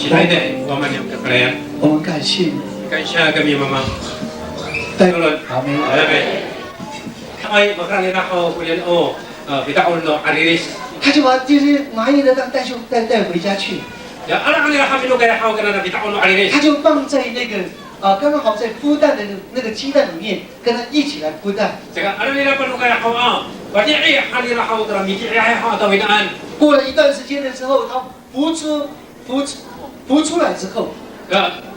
Sinaide, waman yung kapalayan. 我们感谢你， Kaisa kami mama. 带 Tulong. 阿门。 Amen. Ay, makrang ina ko kulian o, bitaon no ariris. 他就把这些蚂蚁的带回家去， Ya, anak nila kami no kaya hau kana na bitaon no ariris. 他就放在那个刚刚好在孵蛋的那个鸡蛋里面，跟他一起来孵蛋。 Saka ano nila pa no kaya hau Berarti ay hanila hau tara miti ay hau tawinaan. 过了一段时间的时候，它孵出来之后，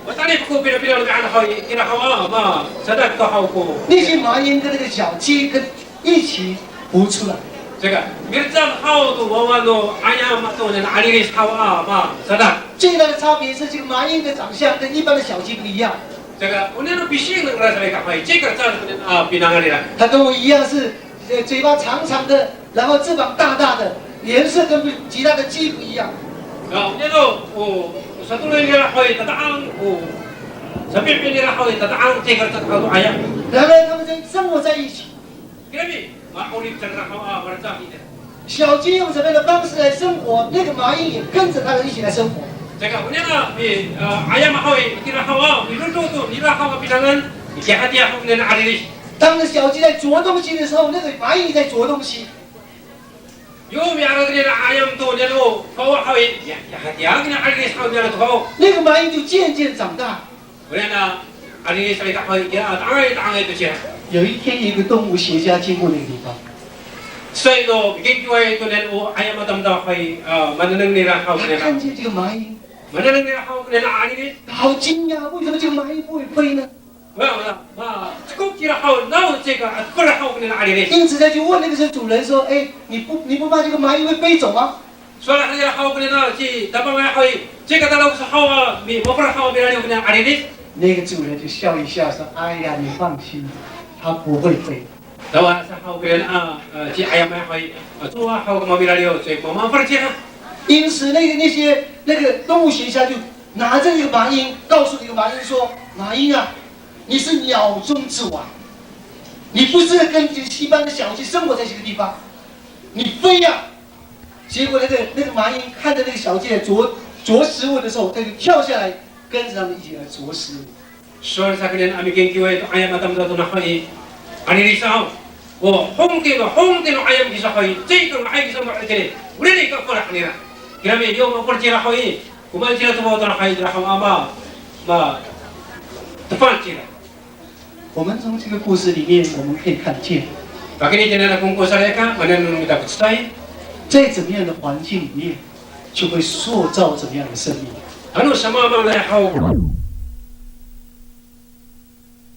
Watani ko pinapila ka hau ina hau ma sadak ko hau ko. 那些麻鹰跟那个小鸡跟一起孵出来。 Saka mirjam hau tu wawan no ayam to na ariris hau ma sadak. 最大的差别是，这个麻鹰的长相跟一般的小鸡不一样。 Saka uneno bising ng rasa ka hau. Chika sa pinangan nila. 它跟我一样是嘴巴长长的，然后翅膀大大的，颜色跟其他的鸡不一样。 Uneno sa tuloy nila hau tataang sa pipin nila hau tataang chika sa hau ayam. 然而他们在生活在一起。 Grabe, maulip sa hau marta kita. 小鸡用什么样的方式来生活，那个麻鹰也跟着它们一起来生活。 Saka uneno ayam hau itira hau niluto to nila hau pinangan ikahati hau na ariris. 当那小鸡在啄东西的时候，那个蚂蚁在啄东西。 Yung meron din na ayam to niya no, kawa kawin, hati ang na ariris hau niya to. 那个蚂蚁就渐渐长大。 우리나 아니 저희가 거의 땅에 그치. 有一天，有一个动物学家经过那个地方， 所以도 비교에 또는 아야마담다 거의 만드는 일을 하고 他 그래나 看见这个蚂蚁， 만드는 일을 하고 그래나 아니니 好惊讶，为什么这个蚂蚁不会飞呢？ 꼭지를 하고 나오 제가 그걸 하고 그래나 아니니 因此他就问那个主人说：“哎，你不怕这个蚂蚁会飞走吗？” 소라 하자 하고 그래나 지 다방에 거의 제가 달라고서 하고 뭐를 하고 그래나 그냥 아니니 那个主人就笑一笑说：“哎呀，你放心，它不会飞。” 나와 하고 그래나 지 아야마 거의 좋아 하고 뭐이라려 저희 뭐만 버리지나 因此，那个动物学家就拿着那个麻鹰，告诉那个麻鹰说：“麻鹰啊，你是鸟中之王，你不是跟一般的小鸡生活在这个地方，你飞呀！”结果那个麻鹰看着那个小鸡啄食物的时候，它就跳下来，跟着他们一起来啄食物。 소라 그래나 아미 경기에 아야마담다도 나하니 아니리상 홍대노 아야마 기사 거의 제이건 아이 기사 말이지 우리는 이거 거라 아니라 그러면 이거 버지라 하이 그만 지나서 보더라 하이들 하면 아마 막 두번째라 我们从这个故事里面，我们可以看见， 박근혜 전에는 공고사례가 만나는입니다. 그치다이 在怎么样的环境里面，就会塑造怎么样的生命。 어느 상황을 하고